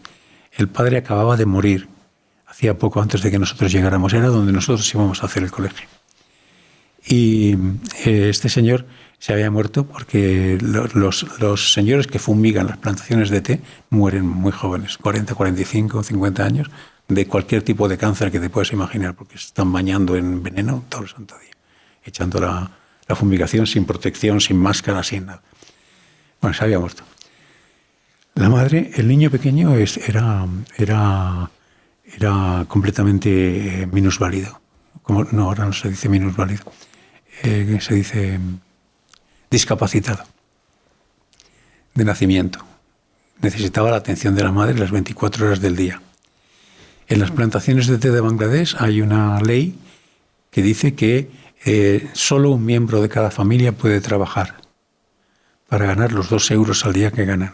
El padre acababa de morir hacía poco antes de que nosotros llegáramos. Era donde nosotros íbamos a hacer el colegio. Y este señor se había muerto porque los señores que fumigan las plantaciones de té mueren muy jóvenes, 40, 45, 50 años, de cualquier tipo de cáncer que te puedas imaginar, porque se están bañando en veneno todo el santo día, echando la fumigación sin protección, sin máscara, sin nada. Bueno, se había muerto. La madre, el niño pequeño era completamente minusválido. Ahora no se dice minusválido. Se dice discapacitado de nacimiento. Necesitaba la atención de la madre las 24 horas del día. En las plantaciones de té de Bangladesh hay una ley que dice que solo un miembro de cada familia puede trabajar para ganar los 2 euros al día que ganan.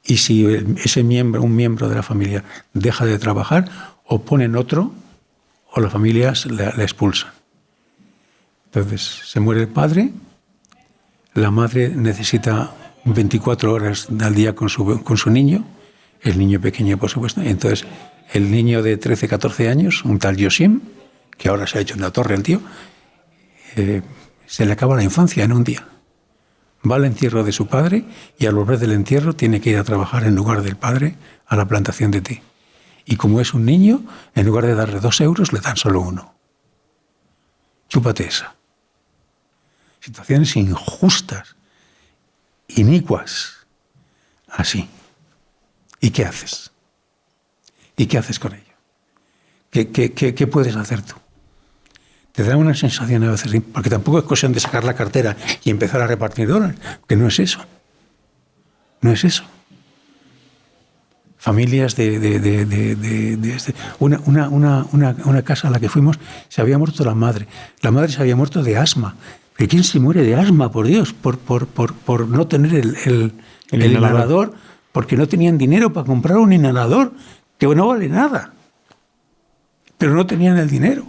Y si un miembro de la familia deja de trabajar, o ponen otro, o la familia la expulsan. Entonces, se muere el padre, la madre necesita 24 horas al día con su niño, el niño pequeño, por supuesto. Entonces, el niño de 13, 14 años, un tal Yosim, que ahora se ha hecho una torre el tío, se le acaba la infancia en un día. Va al entierro de su padre y al volver del entierro tiene que ir a trabajar en lugar del padre a la plantación de té. Y como es un niño, en lugar de darle 2 euros, le dan solo 1. Chúpate esa. Situaciones injustas, inicuas, así. ¿Y qué haces? ¿Y qué haces con ello? ¿Qué puedes hacer tú? Te da una sensación a veces, porque tampoco es cuestión de sacar la cartera y empezar a repartir dólares, que no es eso. No es eso. Familias una casa a la que fuimos, se había muerto la madre. La madre se había muerto de asma. ¿Pero quién se muere de asma, por Dios? Por no tener el inhalador, porque no tenían dinero para comprar un inhalador, que no vale nada. Pero no tenían el dinero.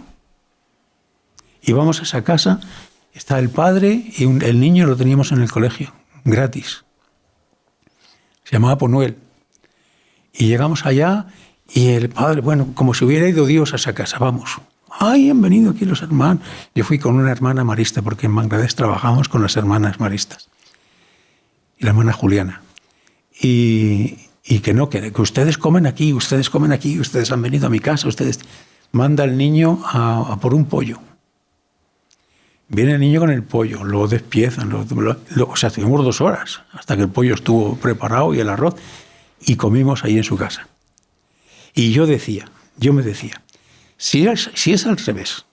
Y vamos a esa casa, está el padre y el niño lo teníamos en el colegio, gratis. Se llamaba Ponuel. Y llegamos allá y el padre, bueno, como si hubiera ido Dios a esa casa, vamos. ¡Ay, han venido aquí los hermanos! Yo fui con una hermana marista, porque en Bangladesh trabajamos con las hermanas maristas. Y la hermana Juliana. Y que ustedes comen aquí, ustedes han venido a mi casa, ustedes... Manda al niño a por un pollo. Viene el niño con el pollo, lo despiezan, o sea, estuvimos 2 horas hasta que el pollo estuvo preparado y el arroz, y comimos ahí en su casa. Y yo me decía, si es al revés,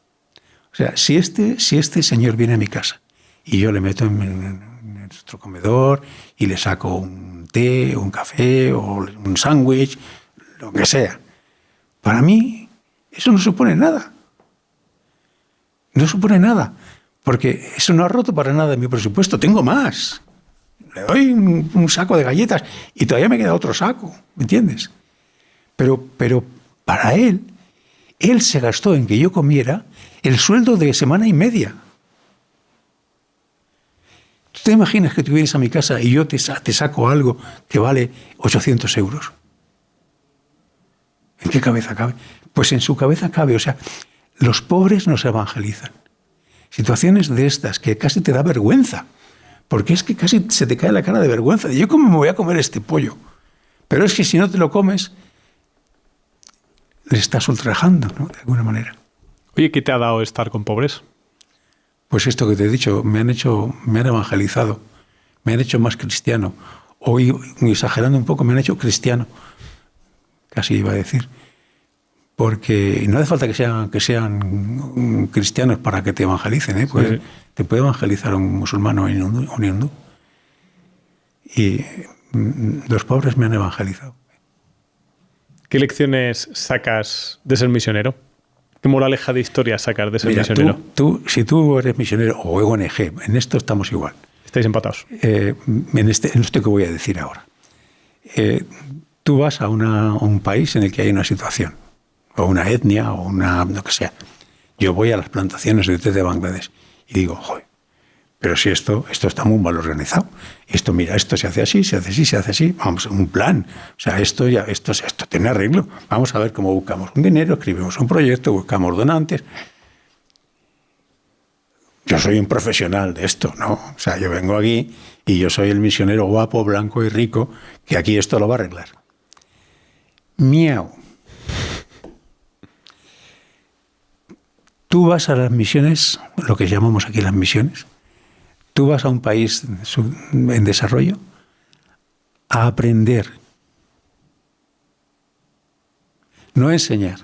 o sea, si este señor viene a mi casa y yo le meto en nuestro comedor y le saco un té, un café o un sándwich, lo que sea, para mí eso no supone nada. No supone nada. Porque eso no ha roto para nada mi presupuesto. Tengo más. Le doy un saco de galletas y todavía me queda otro saco. ¿Me entiendes? Pero para él se gastó en que yo comiera el sueldo de semana y media. ¿Tú te imaginas que tú vienes a mi casa y yo te saco algo que vale 800 euros? ¿En qué cabeza cabe? Pues en su cabeza cabe. O sea, los pobres nos evangelizan. Situaciones de estas que casi te da vergüenza, porque es que casi se te cae la cara de vergüenza. ¿Yo cómo me voy a comer este pollo? Pero es que si no te lo comes, le estás ultrajando, ¿no? De alguna manera. Oye, ¿qué te ha dado estar con pobres? Pues esto que te he dicho, me han evangelizado, me han hecho más cristiano. O, exagerando un poco, me han hecho cristiano. Casi iba a decir. Porque no hace falta que sean cristianos para que te evangelicen, ¿eh? Pues sí. Te puede evangelizar un musulmán o un hindú. Y los pobres me han evangelizado. ¿Qué lecciones sacas de ser misionero? ¿Qué moraleja de historia sacas de ser misionero? Si tú eres misionero o ONG, en esto estamos igual. Estáis empatados. En esto que voy a decir ahora. Tú vas a un país en el que hay una situación, o una etnia, o lo que sea. Yo voy a las plantaciones de té de Bangladesh y digo, joder, pero si esto está muy mal organizado. Esto se hace así, se hace así. Vamos, un plan. O sea, esto tiene arreglo. Vamos a ver cómo buscamos un dinero, escribimos un proyecto, buscamos donantes. Yo soy un profesional de esto, ¿no? O sea, yo vengo aquí y yo soy el misionero guapo, blanco y rico, que aquí esto lo va a arreglar. Miau. Tú vas a las misiones, lo que llamamos aquí las misiones, tú vas a un país en desarrollo a aprender, no a enseñar.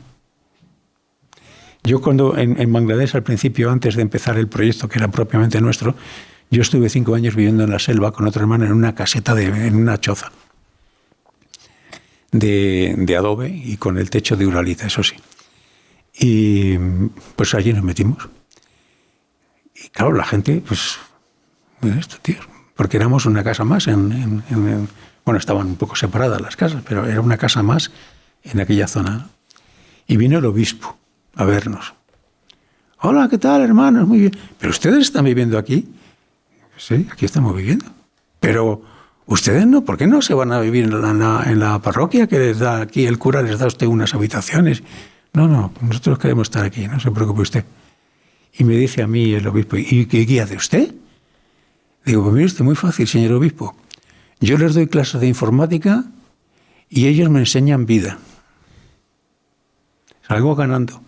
Yo cuando en Bangladesh al principio, antes de empezar el proyecto que era propiamente nuestro, yo estuve 5 años viviendo en la selva con otra hermana en una caseta, en una choza de adobe y con el techo de uralita, eso sí. Y pues allí nos metimos. Y claro, la gente, pues, mira esto, tío, porque éramos una casa más bueno, estaban un poco separadas las casas, pero era una casa más en aquella zona. Y vino el obispo a vernos. Hola, ¿qué tal, hermanos? Muy bien. ¿Pero ustedes están viviendo aquí? Sí, aquí estamos viviendo. Pero ustedes no, ¿por qué no se van a vivir en la parroquia que les da aquí, el cura les da a usted unas habitaciones? No, nosotros queremos estar aquí, no se preocupe usted. Y me dice a mí el obispo, ¿y qué hace usted? Digo, pues mire usted, muy fácil, señor obispo. Yo les doy clases de informática y ellos me enseñan vida. Salgo ganando.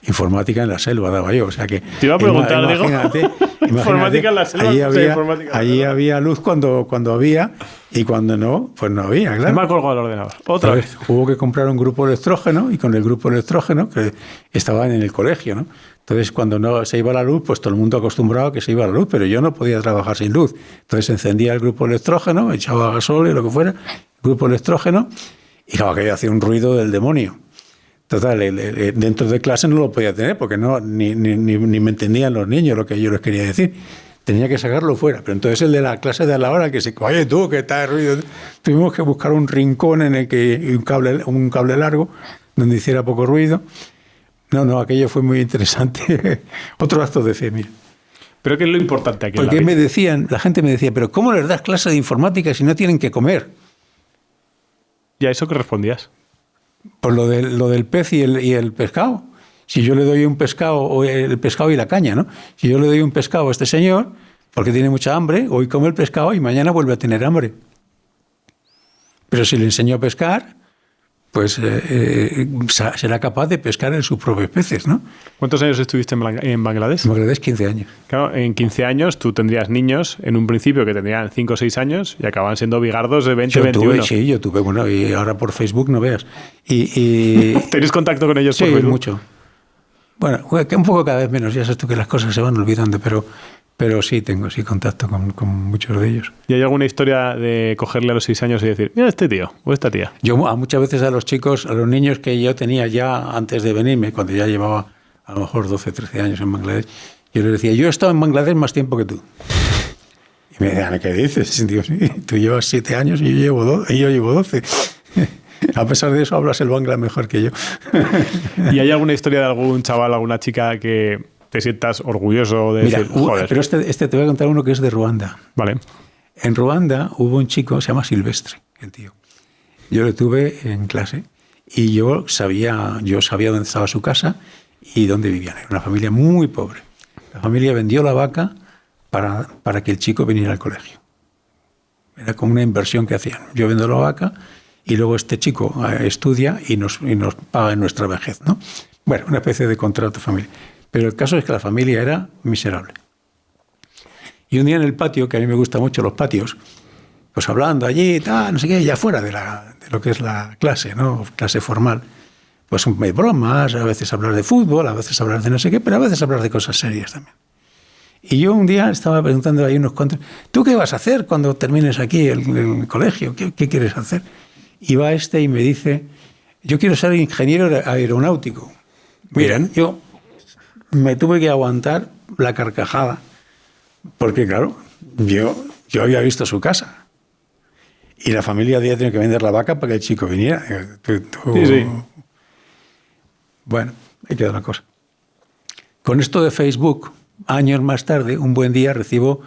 Informática en la selva daba yo, o sea que... Te iba a preguntar, imagínate, informática en la selva. Allí había luz cuando había, y cuando no, pues no había, claro. Me ha colgado el ordenador. Otra vez. Hubo que comprar un grupo electrógeno, y con el grupo electrógeno, que estaban en el colegio, ¿no? Entonces, cuando no se iba la luz, pues todo el mundo acostumbrado a que se iba la luz, pero yo no podía trabajar sin luz. Entonces encendía el grupo electrógeno, echaba gasol y lo que fuera, el grupo electrógeno, y claro, que hacía un ruido del demonio. Total, dentro de clase no lo podía tener, porque ni me entendían los niños lo que yo les quería decir. Tenía que sacarlo fuera. Pero entonces el de la clase de a la hora, que se... Oye, tú, que está el ruido... Tuvimos que buscar un rincón en el que un cable largo, donde hiciera poco ruido. No, aquello fue muy interesante. Otro acto de fe, mira. ¿Pero qué es lo importante aquí? Porque la gente me decía, pero ¿cómo les das clase de informática si no tienen que comer? ¿Y a eso qué respondías? Pues lo del pez y el pescado. Si yo le doy un pescado, o el pescado y la caña, ¿no? Si yo le doy un pescado a este señor, porque tiene mucha hambre, hoy come el pescado y mañana vuelve a tener hambre. Pero si le enseño a pescar, pues será capaz de pescar en sus propios peces, ¿no? ¿Cuántos años estuviste en Bangladesh? En Bangladesh, 15 años. Claro, en 15 años tú tendrías niños en un principio que tendrían 5 o 6 años y acaban siendo bigardos de 20, 21. Yo tuve, bueno, y ahora por Facebook no veas. ¿Tenéis contacto con ellos por Facebook? Sí, mucho. Bueno, que un poco cada vez menos, ya sabes tú que las cosas se van olvidando, pero sí tengo contacto con muchos de ellos. ¿Y hay alguna historia de cogerle a los 6 años y decir, mira este tío o esta tía? Yo muchas veces a los chicos, a los niños que yo tenía ya antes de venirme, cuando ya llevaba a lo mejor 12, 13 años en Bangladesh, yo les decía, yo he estado en Bangladesh más tiempo que tú. Y me decían, ¿qué dices? Digo, sí, tú llevas 7 años y yo llevo 12. A pesar de eso, hablas el bangla mejor que yo. ¿Y hay alguna historia de algún chaval, alguna chica que te sientas orgulloso de decir, joder? Pero este te voy a contar uno que es de Ruanda. Vale. En Ruanda hubo un chico, se llama Silvestre, el tío. Yo lo tuve en clase y yo sabía dónde estaba su casa y dónde vivían. Era una familia muy pobre. La familia vendió la vaca para que el chico viniera al colegio. Era como una inversión que hacían. Yo vendo la vaca y luego este chico estudia y nos paga en nuestra vejez, ¿no? Bueno, una especie de contrato familiar. Pero el caso es que la familia era miserable. Y un día en el patio, que a mí me gustan mucho los patios, pues hablando allí, no sé qué, ya fuera de lo que es la clase, ¿no? Clase formal, pues hay bromas, a veces hablar de fútbol, a veces hablar de no sé qué, pero a veces hablar de cosas serias también. Y yo un día estaba preguntando ahí unos cuantos, ¿tú qué vas a hacer cuando termines aquí el colegio? ¿Qué quieres hacer? Y va y me dice, yo quiero ser ingeniero aeronáutico. Miren, yo me tuve que aguantar la carcajada, porque claro, yo había visto su casa. Y la familia había tenido que vender la vaca para que el chico viniera. Sí. Bueno, ahí queda la cosa. Con esto de Facebook, años más tarde, un buen día recibo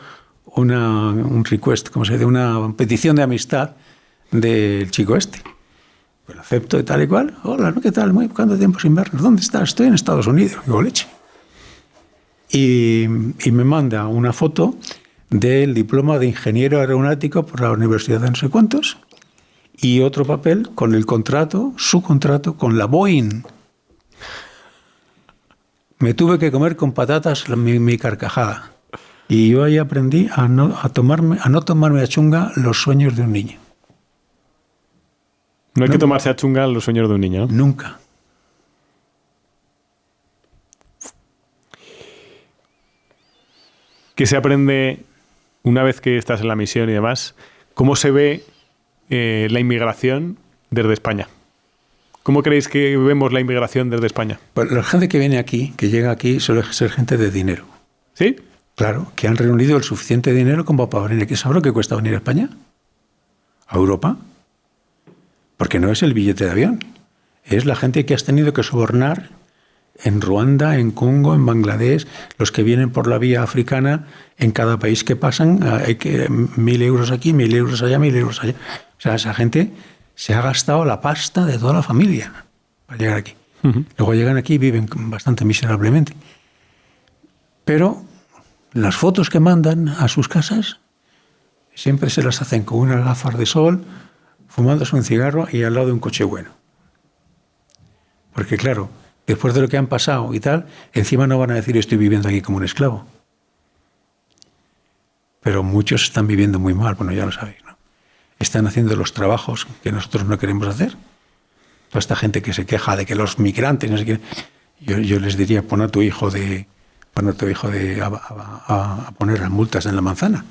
un request, como se dice, una petición de amistad del chico este. Pues lo acepto y tal y cual. Hola, ¿no? ¿Qué tal? ¿Cuánto tiempo sin vernos? ¿Dónde estás? Estoy en Estados Unidos. Digo, leche. Y me manda una foto del diploma de ingeniero aeronáutico por la Universidad de no sé cuántos y otro papel con el contrato, su contrato con la Boeing. Me tuve que comer con patatas mi carcajada. Y yo ahí aprendí a no tomarme a chunga los sueños de un niño. No hay que tomarse a chunga los sueños de un niño, ¿no? Nunca. ¿Qué se aprende una vez que estás en la misión y demás? ¿Cómo se ve la inmigración desde España? ¿Cómo creéis que vemos la inmigración desde España? Pues la gente que viene aquí, que llega aquí, suele ser gente de dinero. ¿Sí? Claro, que han reunido el suficiente dinero como para venir aquí. ¿Sabes lo que cuesta venir a España? ¿A Europa? Porque no es el billete de avión. Es la gente que has tenido que sobornar en Ruanda, en Congo, en Bangladesh, los que vienen por la vía africana, en cada país que pasan, hay que 1.000 euros aquí, 1.000 euros allá, 1.000 euros allá. O sea, esa gente se ha gastado la pasta de toda la familia para llegar aquí. Uh-huh. Luego llegan aquí y viven bastante miserablemente. Pero las fotos que mandan a sus casas siempre se las hacen con unas gafas de sol, fumándose un cigarro y al lado de un coche bueno. Porque claro, después de lo que han pasado y tal, encima no van a decir estoy viviendo aquí como un esclavo. Pero muchos están viviendo muy mal, bueno, ya lo sabéis, ¿no? Están haciendo los trabajos que nosotros no queremos hacer. Toda esta gente que se queja de que los migrantes, no sé qué, yo les diría, pon a tu hijo a poner las multas en la manzana,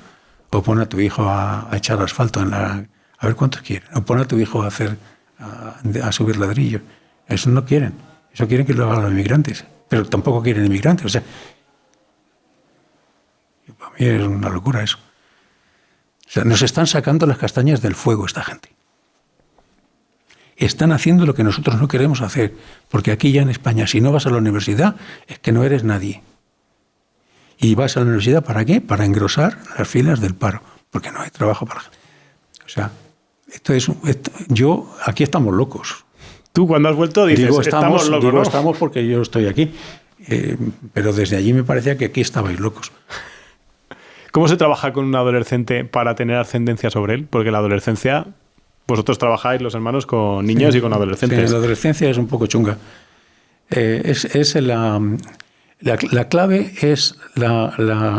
o pon a tu hijo a echar asfalto a ver cuántos quieren, o pon a tu hijo a subir ladrillos. Eso no quieren, eso quieren que lo hagan los inmigrantes, pero tampoco quieren inmigrantes. O sea, para mí es una locura eso. O sea, nos están sacando las castañas del fuego esta gente. Están haciendo lo que nosotros no queremos hacer, porque aquí ya en España, si no vas a la universidad, es que no eres nadie. Y vas a la universidad, ¿para qué? Para engrosar las filas del paro, porque no hay trabajo para la gente. O sea, aquí estamos locos. Tú cuando has vuelto dices, estamos locos, ¿no? Estamos porque yo estoy aquí. Pero desde allí me parecía que aquí estabais locos. ¿Cómo se trabaja con un adolescente para tener ascendencia sobre él? Porque la adolescencia, vosotros trabajáis, los hermanos, con niños y con adolescentes. Sí, la adolescencia es un poco chunga. La clave es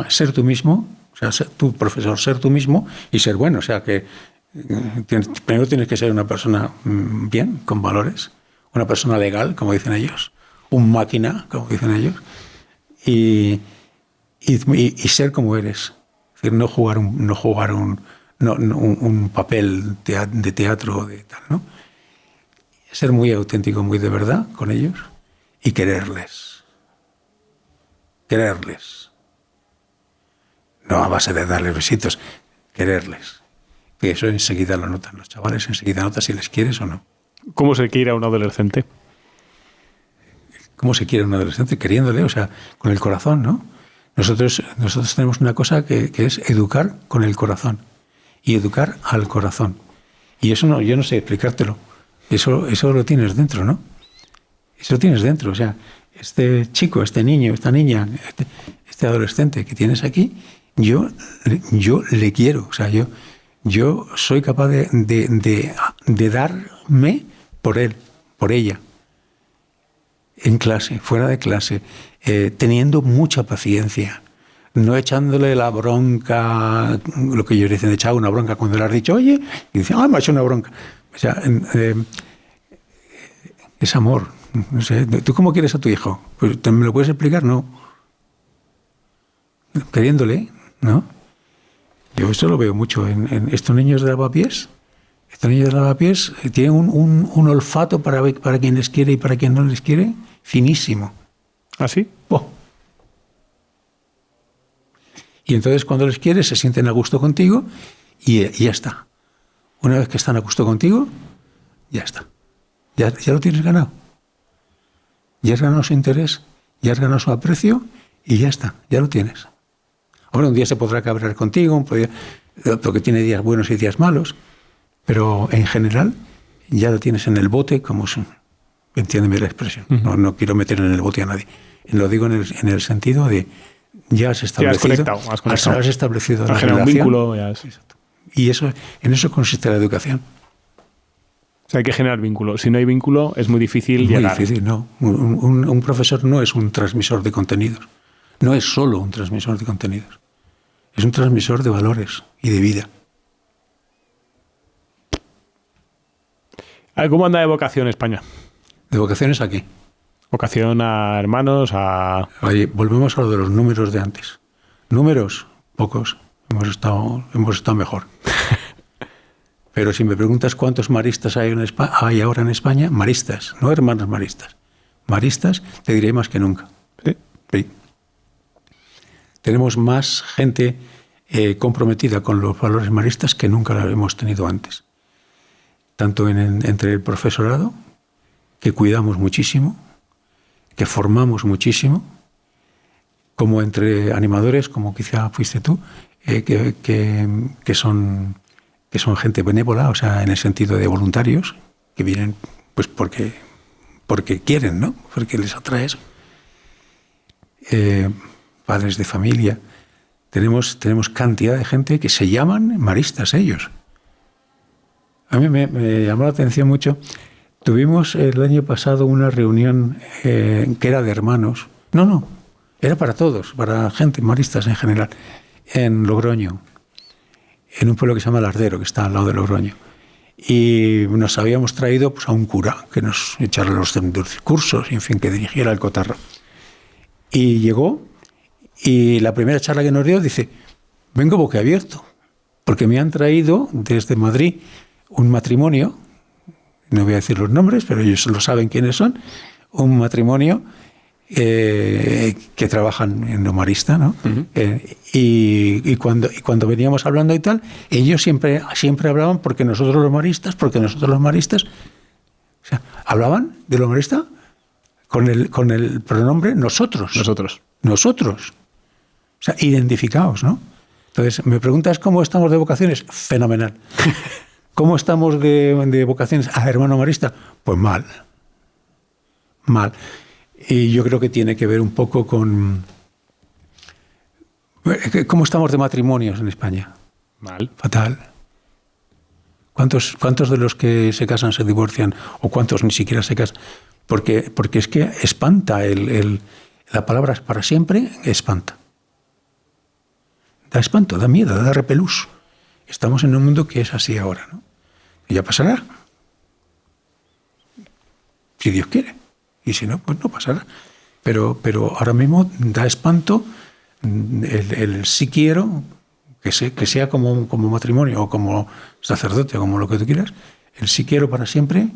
ser tú mismo, o sea, tú, profesor, ser tú mismo y ser bueno. O sea, que primero tienes que ser una persona bien, con valores, una persona legal, como dicen ellos, un máquina, como dicen ellos, y ser como eres. Es decir, no jugar un papel de teatro de tal, ¿no? Ser muy auténtico, muy de verdad con ellos y quererles. Quererles. No a base de darles besitos, quererles. Que eso enseguida lo notan los chavales, enseguida notan si les quieres o no. ¿Cómo se quiere a un adolescente? ¿Cómo se quiere a un adolescente? Queriéndole, o sea, con el corazón, ¿no? Nosotros tenemos una cosa que es educar con el corazón y educar al corazón. Y eso no, yo no sé explicártelo. Eso lo tienes dentro, ¿no? Eso lo tienes dentro. O sea, este chico, este niño, esta niña, este adolescente que tienes aquí, yo le quiero. O sea, yo soy capaz de darme por él, por ella. En clase, fuera de clase, teniendo mucha paciencia, no echándole la bronca, lo que ellos dicen, de echar una bronca cuando le has dicho, oye, y dicen, me ha hecho una bronca. O sea, es amor. No sé, ¿tú cómo quieres a tu hijo? Pues, ¿me lo puedes explicar? No. Queriéndole, ¿no? Yo esto lo veo mucho en estos niños de lavapiés. Estos niños de lavapiés tienen un olfato para quien les quiere y para quien no les quiere, finísimo. ¿Ah, sí? Oh. Y entonces cuando les quieres se sienten a gusto contigo y ya está. Una vez que están a gusto contigo, ya está. Ya lo tienes ganado. Ya has ganado su interés, ya has ganado su aprecio y ya está, ya lo tienes. Ahora un día se podrá cabrear contigo, porque tiene días buenos y días malos, pero en general ya lo tienes en el bote, entiéndeme la expresión. Uh-huh. No quiero meter en el bote a nadie. Lo digo en el sentido de ya has establecido. Has establecido la relación. Un vínculo. Y en eso consiste la educación. O sea, hay que generar vínculo. Si no hay vínculo, es muy difícil llegar. Muy difícil, no. Un profesor no es un transmisor de contenidos. No es solo un transmisor de contenidos. Es un transmisor de valores y de vida. ¿Cómo anda de vocación España? ¿De vocaciones a qué? Vocación a hermanos, a... Oye, volvemos a lo de los números de antes. Números, pocos. Hemos estado mejor. Pero si me preguntas cuántos maristas hay ahora en España, maristas, no hermanos maristas, te diré más que nunca. ¿Sí? Sí. Tenemos más gente comprometida con los valores maristas que nunca lo hemos tenido antes. Tanto entre el profesorado, que cuidamos muchísimo, que formamos muchísimo, como entre animadores, como quizá fuiste tú, que son gente benévola, o sea, en el sentido de voluntarios, que vienen pues porque quieren, ¿no? Porque les atrae eso. Padres de familia. Tenemos cantidad de gente que se llaman maristas ellos. A mí me llamó la atención mucho Tuvimos el año pasado una reunión que era de hermanos. No, era para todos, para gente, maristas en general, en Logroño, en un pueblo que se llama Lardero, que está al lado de Logroño. Y nos habíamos traído pues, a un cura que nos echara los discursos, y en fin, que dirigiera el cotarro. Y llegó, y la primera charla que nos dio dice: vengo boquiabierto, porque me han traído desde Madrid un matrimonio, no voy a decir los nombres, pero ellos lo saben quiénes son, un matrimonio que trabajan en lo marista, ¿no? Uh-huh. Y cuando veníamos hablando y tal, ellos siempre hablaban porque nosotros los maristas, o sea, hablaban de lo marista con el pronombre nosotros. O sea, identificados, ¿no? Entonces, me preguntas cómo estamos de vocaciones. Fenomenal. ¿Cómo estamos de vocaciones a hermano marista? Pues mal. Y yo creo que tiene que ver un poco con... ¿Cómo estamos de matrimonios en España? Mal. Fatal. ¿Cuántos de los que se casan se divorcian? ¿O cuántos ni siquiera se casan? Porque es que espanta. La palabra para siempre espanta. Da espanto, da miedo, da repelús. Estamos en un mundo que es así ahora, ¿no? Y ya pasará. Si Dios quiere. Y si no, pues no pasará. Pero ahora mismo da espanto el sí quiero, que sea como matrimonio o como sacerdote o como lo que tú quieras. El sí quiero para siempre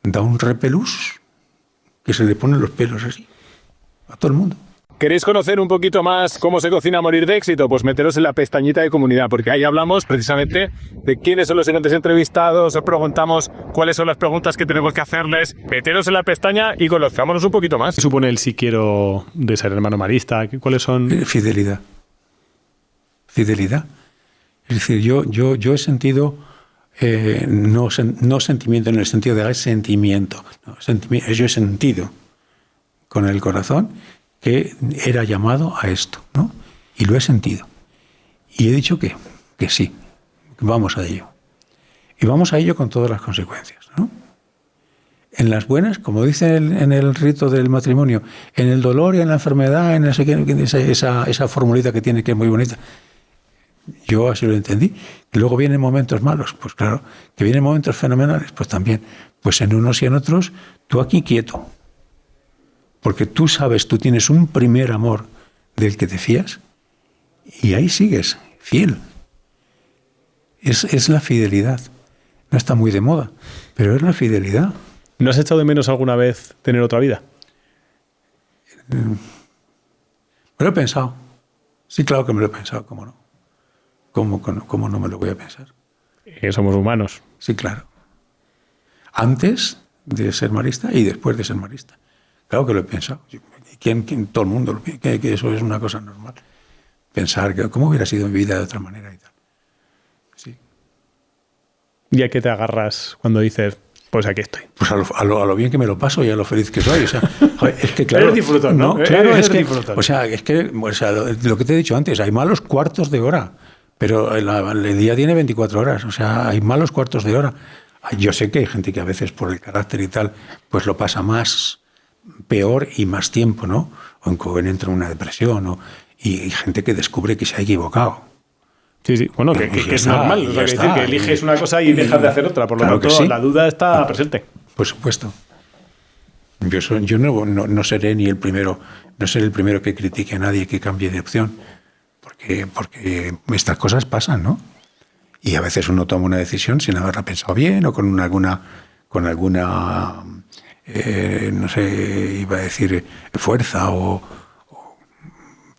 da un repelús que se le ponen los pelos así a todo el mundo. ¿Queréis conocer un poquito más cómo se cocina a morir de éxito? Pues meteros en la pestañita de comunidad, porque ahí hablamos precisamente de quiénes son los siguientes entrevistados, os preguntamos cuáles son las preguntas que tenemos que hacerles. Meteros en la pestaña y conozcámonos un poquito más. ¿Qué supone el sí quiero de ser hermano marista? ¿Cuáles son? Fidelidad. Es decir, yo he sentido, no sentimiento en el sentido de sentimiento, yo he sentido con el corazón que era llamado a esto, ¿no? Y lo he sentido. Y he dicho que sí, que vamos a ello. Y vamos a ello con todas las consecuencias, ¿no? En las buenas, como dice en el rito del matrimonio, en el dolor y en la enfermedad, en esa formulita que tiene, que es muy bonita. Yo así lo entendí. Que luego vienen momentos malos, pues claro. Que vienen momentos fenomenales, pues también. Pues en unos y en otros, tú aquí quieto. Porque tú sabes, tú tienes un primer amor del que te fías y ahí sigues, fiel. Es la fidelidad. No está muy de moda, pero es la fidelidad. ¿No has echado de menos alguna vez tener otra vida? Me lo he pensado. Sí, claro que me lo he pensado, ¿cómo no? ¿Cómo no me lo voy a pensar? Somos humanos. Sí, claro. Antes de ser marista y después de ser marista. Claro que lo he pensado. Todo el mundo que eso es una cosa normal. Pensar que cómo hubiera sido mi vida de otra manera y tal. Sí. ¿Y a qué te agarras cuando dices, pues aquí estoy? Pues a lo bien que me lo paso y a lo feliz que soy. O sea, es que claro. Eres disfrutón, ¿no? Claro, es que, lo que te he dicho antes, hay malos cuartos de hora, pero el día tiene 24 horas. O sea, hay malos cuartos de hora. Yo sé que hay gente que a veces por el carácter y tal, pues lo pasa peor y más tiempo, ¿no? O entra en una depresión, y gente que descubre que se ha equivocado. Sí. Bueno, que es normal. O sea, decir que eliges una cosa y dejas de hacer otra. Por lo tanto, sí. La duda está presente. Por supuesto. Yo no seré ni el primero, no seré el primero que critique a nadie que cambie de opción. Porque estas cosas pasan, ¿no? Y a veces uno toma una decisión sin haberla pensado bien o con alguna no sé, iba a decir fuerza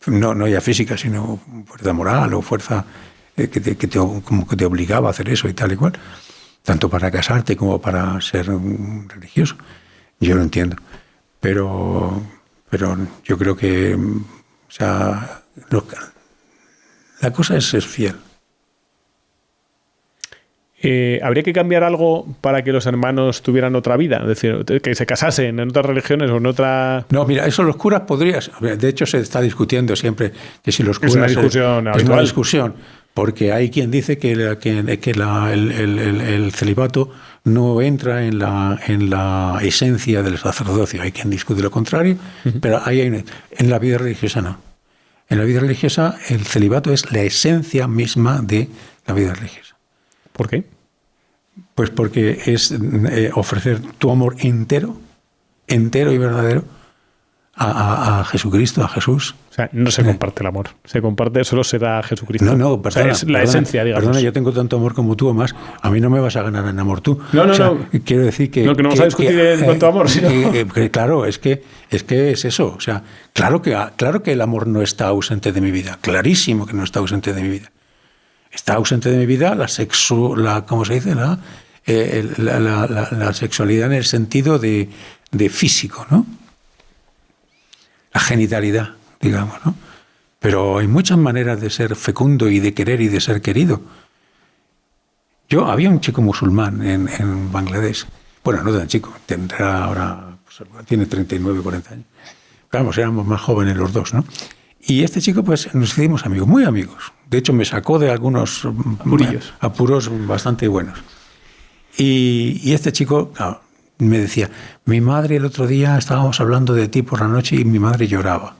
no ya física, sino fuerza moral o fuerza como que te obligaba a hacer eso y tal y cual, tanto para casarte como para ser religioso. Yo lo entiendo, pero yo creo que, o sea, la cosa es ser fiel. ¿Habría que cambiar algo para que los hermanos tuvieran otra vida? Es decir, que se casasen en otras religiones o en otra... No, mira, eso los curas podrías... De hecho, se está discutiendo siempre que si los curas... Es una discusión habitual. Es una discusión. Porque hay quien dice que el celibato no entra en la esencia del sacerdocio. Hay quien discute lo contrario, pero en la vida religiosa no. En la vida religiosa el celibato es la esencia misma de la vida religiosa. ¿Por qué? Pues porque es ofrecer tu amor entero y verdadero a Jesucristo, a Jesús. O sea, no se comparte el amor, se comparte, solo se da a Jesucristo. No, perdona, o sea, es la esencia, digamos. Perdona, yo tengo tanto amor como tú o más, a mí no me vas a ganar en amor tú. No. Quiero decir que... No, que no vamos a discutir en cuanto a amor, sino... claro, es que es eso. O sea, claro que el amor no está ausente de mi vida, clarísimo que no está ausente de mi vida. Está ausente de mi vida ¿cómo se dice? La sexualidad en el sentido de físico, ¿no? La genitalidad, digamos, ¿no? Pero hay muchas maneras de ser fecundo y de querer y de ser querido. Había un chico musulmán en Bangladesh. Bueno, no tan chico, tendrá ahora, tiene 39, 40 años. Vamos, éramos más jóvenes los dos, ¿no? Y este chico, pues, nos hicimos amigos, muy amigos. De hecho, me sacó de algunos apuros bastante buenos. Y este chico, claro, me decía, mi madre el otro día estábamos hablando de ti por la noche y mi madre lloraba.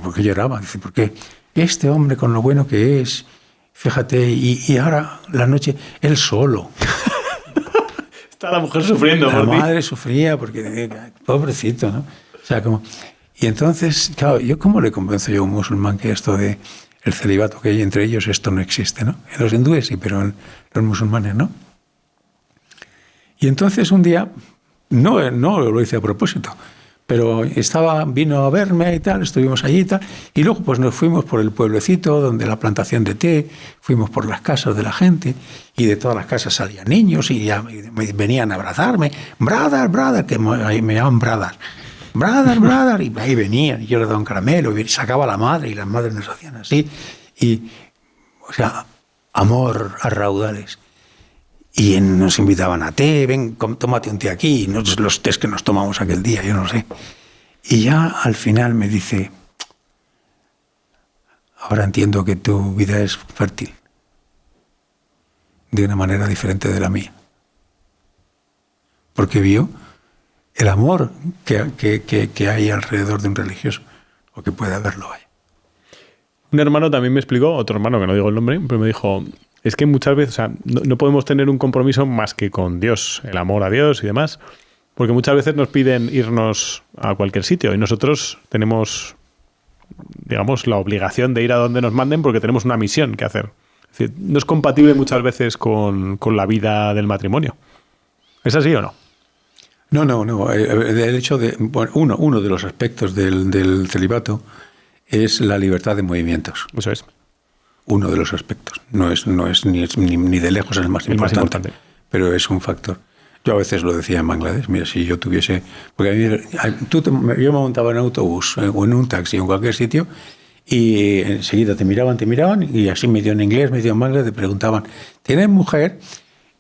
¿Por qué lloraba? Dice, porque este hombre con lo bueno que es, fíjate, y ahora la noche, él solo. Está la mujer sufriendo. La madre sufría porque, pobrecito, ¿no? O sea, como... Y entonces, claro, ¿cómo le convenzo yo a un musulmán que esto de el celibato que hay entre ellos, esto no existe, ¿no? En los hindúes sí, pero en los musulmanes no. Y entonces un día, no lo hice a propósito, pero vino a verme y tal, estuvimos allí y tal, y luego pues nos fuimos por el pueblecito donde la plantación de té, fuimos por las casas de la gente, y de todas las casas salían niños y ya venían a abrazarme, brother, que me llaman brother, y ahí venían, y yo les daba un caramelo, y sacaba a la madre, y las madres nos hacían así, o sea, amor a raudales. Y nos invitaban a té, ven, tómate un té aquí, los tés que nos tomamos aquel día, yo no sé. Y ya al final me dice, ahora entiendo que tu vida es fértil, de una manera diferente de la mía. Porque vio el amor que hay alrededor de un religioso, o que puede haberlo. Un hermano también me explicó, otro hermano que no digo el nombre, pero me dijo... Es que muchas veces, o sea, no podemos tener un compromiso más que con Dios, el amor a Dios y demás, porque muchas veces nos piden irnos a cualquier sitio y nosotros tenemos, digamos, la obligación de ir a donde nos manden porque tenemos una misión que hacer. Es decir, no es compatible muchas veces con la vida del matrimonio. ¿Es así o no? No. El hecho de... Bueno, uno de los aspectos del celibato es la libertad de movimientos. Eso es. Uno de los aspectos. No es ni de lejos el más importante, pero es un factor. Yo a veces lo decía en Bangladesh, mira, si yo tuviese... Porque yo me montaba en autobús o en un taxi o en cualquier sitio y enseguida te miraban y así medio en inglés, medio en Bangladesh, te preguntaban, ¿tienes mujer?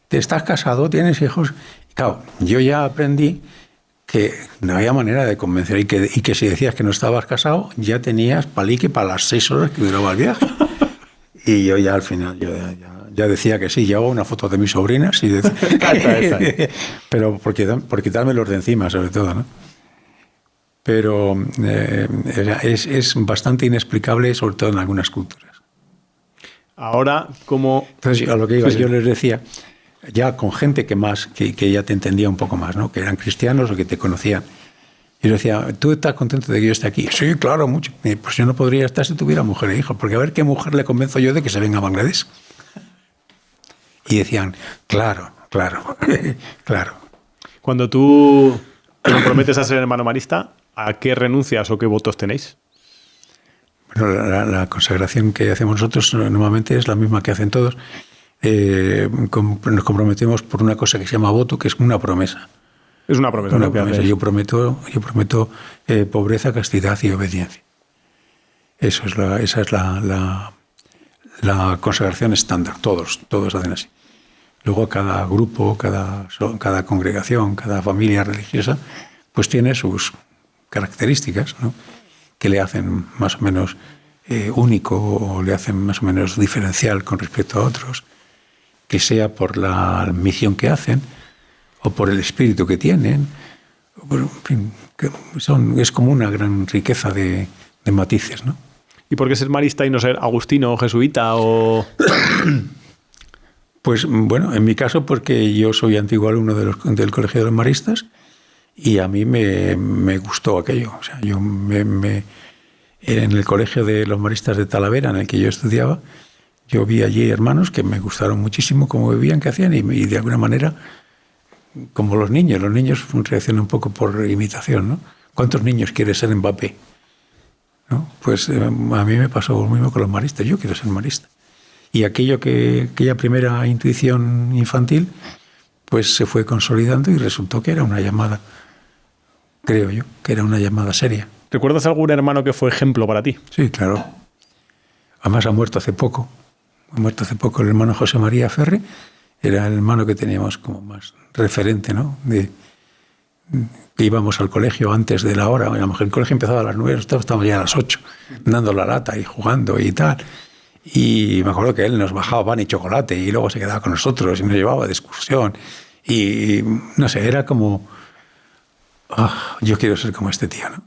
¿Te estás casado? ¿Tienes hijos? Y claro, yo ya aprendí que no había manera de convencer y que si decías que no estabas casado, ya tenías palique para las 6 horas que duraba el viaje. Y yo ya al final ya decía que sí, llevaba una foto de mis sobrinas y decía, pero por quitarme los de encima, sobre todo, ¿no? Pero es bastante inexplicable, sobre todo en algunas culturas. Ahora, como... Entonces, a lo que iba, yo les decía, ya con gente que ya te entendía un poco más, ¿no? Que eran cristianos o que te conocían. Y yo decía, ¿tú estás contento de que yo esté aquí? Sí, claro, mucho. Pues yo no podría estar si tuviera mujer e hijos, porque a ver qué mujer le convenzo yo de que se venga a Bangladesh. Y decían, claro. Cuando tú te comprometes a ser hermano marista, ¿a qué renuncias o qué votos tenéis? Bueno, la consagración que hacemos nosotros normalmente es la misma que hacen todos. Nos comprometemos por una cosa que se llama voto, que es una promesa. Es una promesa. Una promesa. Yo prometo pobreza, castidad y obediencia. Esa es la consagración estándar. Todos hacen así. Luego cada grupo, cada congregación, cada familia religiosa, pues tiene sus características, ¿no? Que le hacen más o menos único o le hacen más o menos diferencial con respecto a otros, que sea por la misión que hacen o por el espíritu que tienen. Bueno, en fin, es como una gran riqueza de matices, ¿no? ¿Y por qué ser marista y no ser agustino o jesuita o...? Pues bueno, en mi caso porque yo soy antiguo alumno del Colegio de los Maristas y a mí me gustó aquello. O sea, yo en el Colegio de los Maristas de Talavera, en el que yo estudiaba, yo vi allí hermanos que me gustaron muchísimo cómo vivían, qué hacían y de alguna manera, como los niños reaccionan un poco por imitación, ¿no? ¿Cuántos niños quiere ser Mbappé? ¿No? Pues a mí me pasó lo mismo con los maristas. Yo quiero ser marista. Y aquella primera intuición infantil, pues se fue consolidando y resultó que era una llamada, creo yo, que era una llamada seria. ¿Recuerdas algún hermano que fue ejemplo para ti? Sí, claro. Además ha muerto hace poco. Ha muerto hace poco el hermano José María Ferre. Era el hermano que teníamos como más referente, ¿no? Que íbamos al colegio antes de la hora. A lo mejor el colegio empezaba a las 9, nosotros estábamos ya a las 8, dando la lata y jugando y tal. Y me acuerdo que él nos bajaba pan y chocolate y luego se quedaba con nosotros y nos llevaba de excursión. Y no sé, era como... yo quiero ser como este tío, ¿no?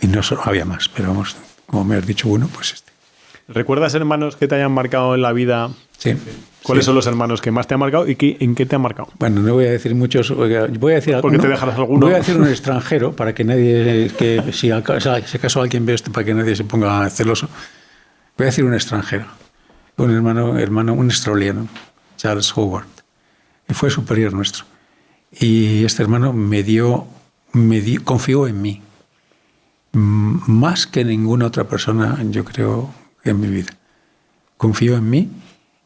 Y no solo había más, pero vamos, como me has dicho uno, pues este. ¿Recuerdas hermanos que te hayan marcado en la vida? Sí. ¿Cuáles son los hermanos que más te han marcado y en qué te han marcado? Bueno, no voy a decir muchos, voy a decir ¿Por qué te dejarás alguno? Voy a decir un extranjero para que nadie, si acaso alguien ve esto, para que nadie se ponga celoso. Voy a decir un extranjero, un hermano, un australiano, Charles Howard, que fue superior nuestro. Y este hermano confió en mí, más que ninguna otra persona, yo creo, en mi vida. Confió en mí,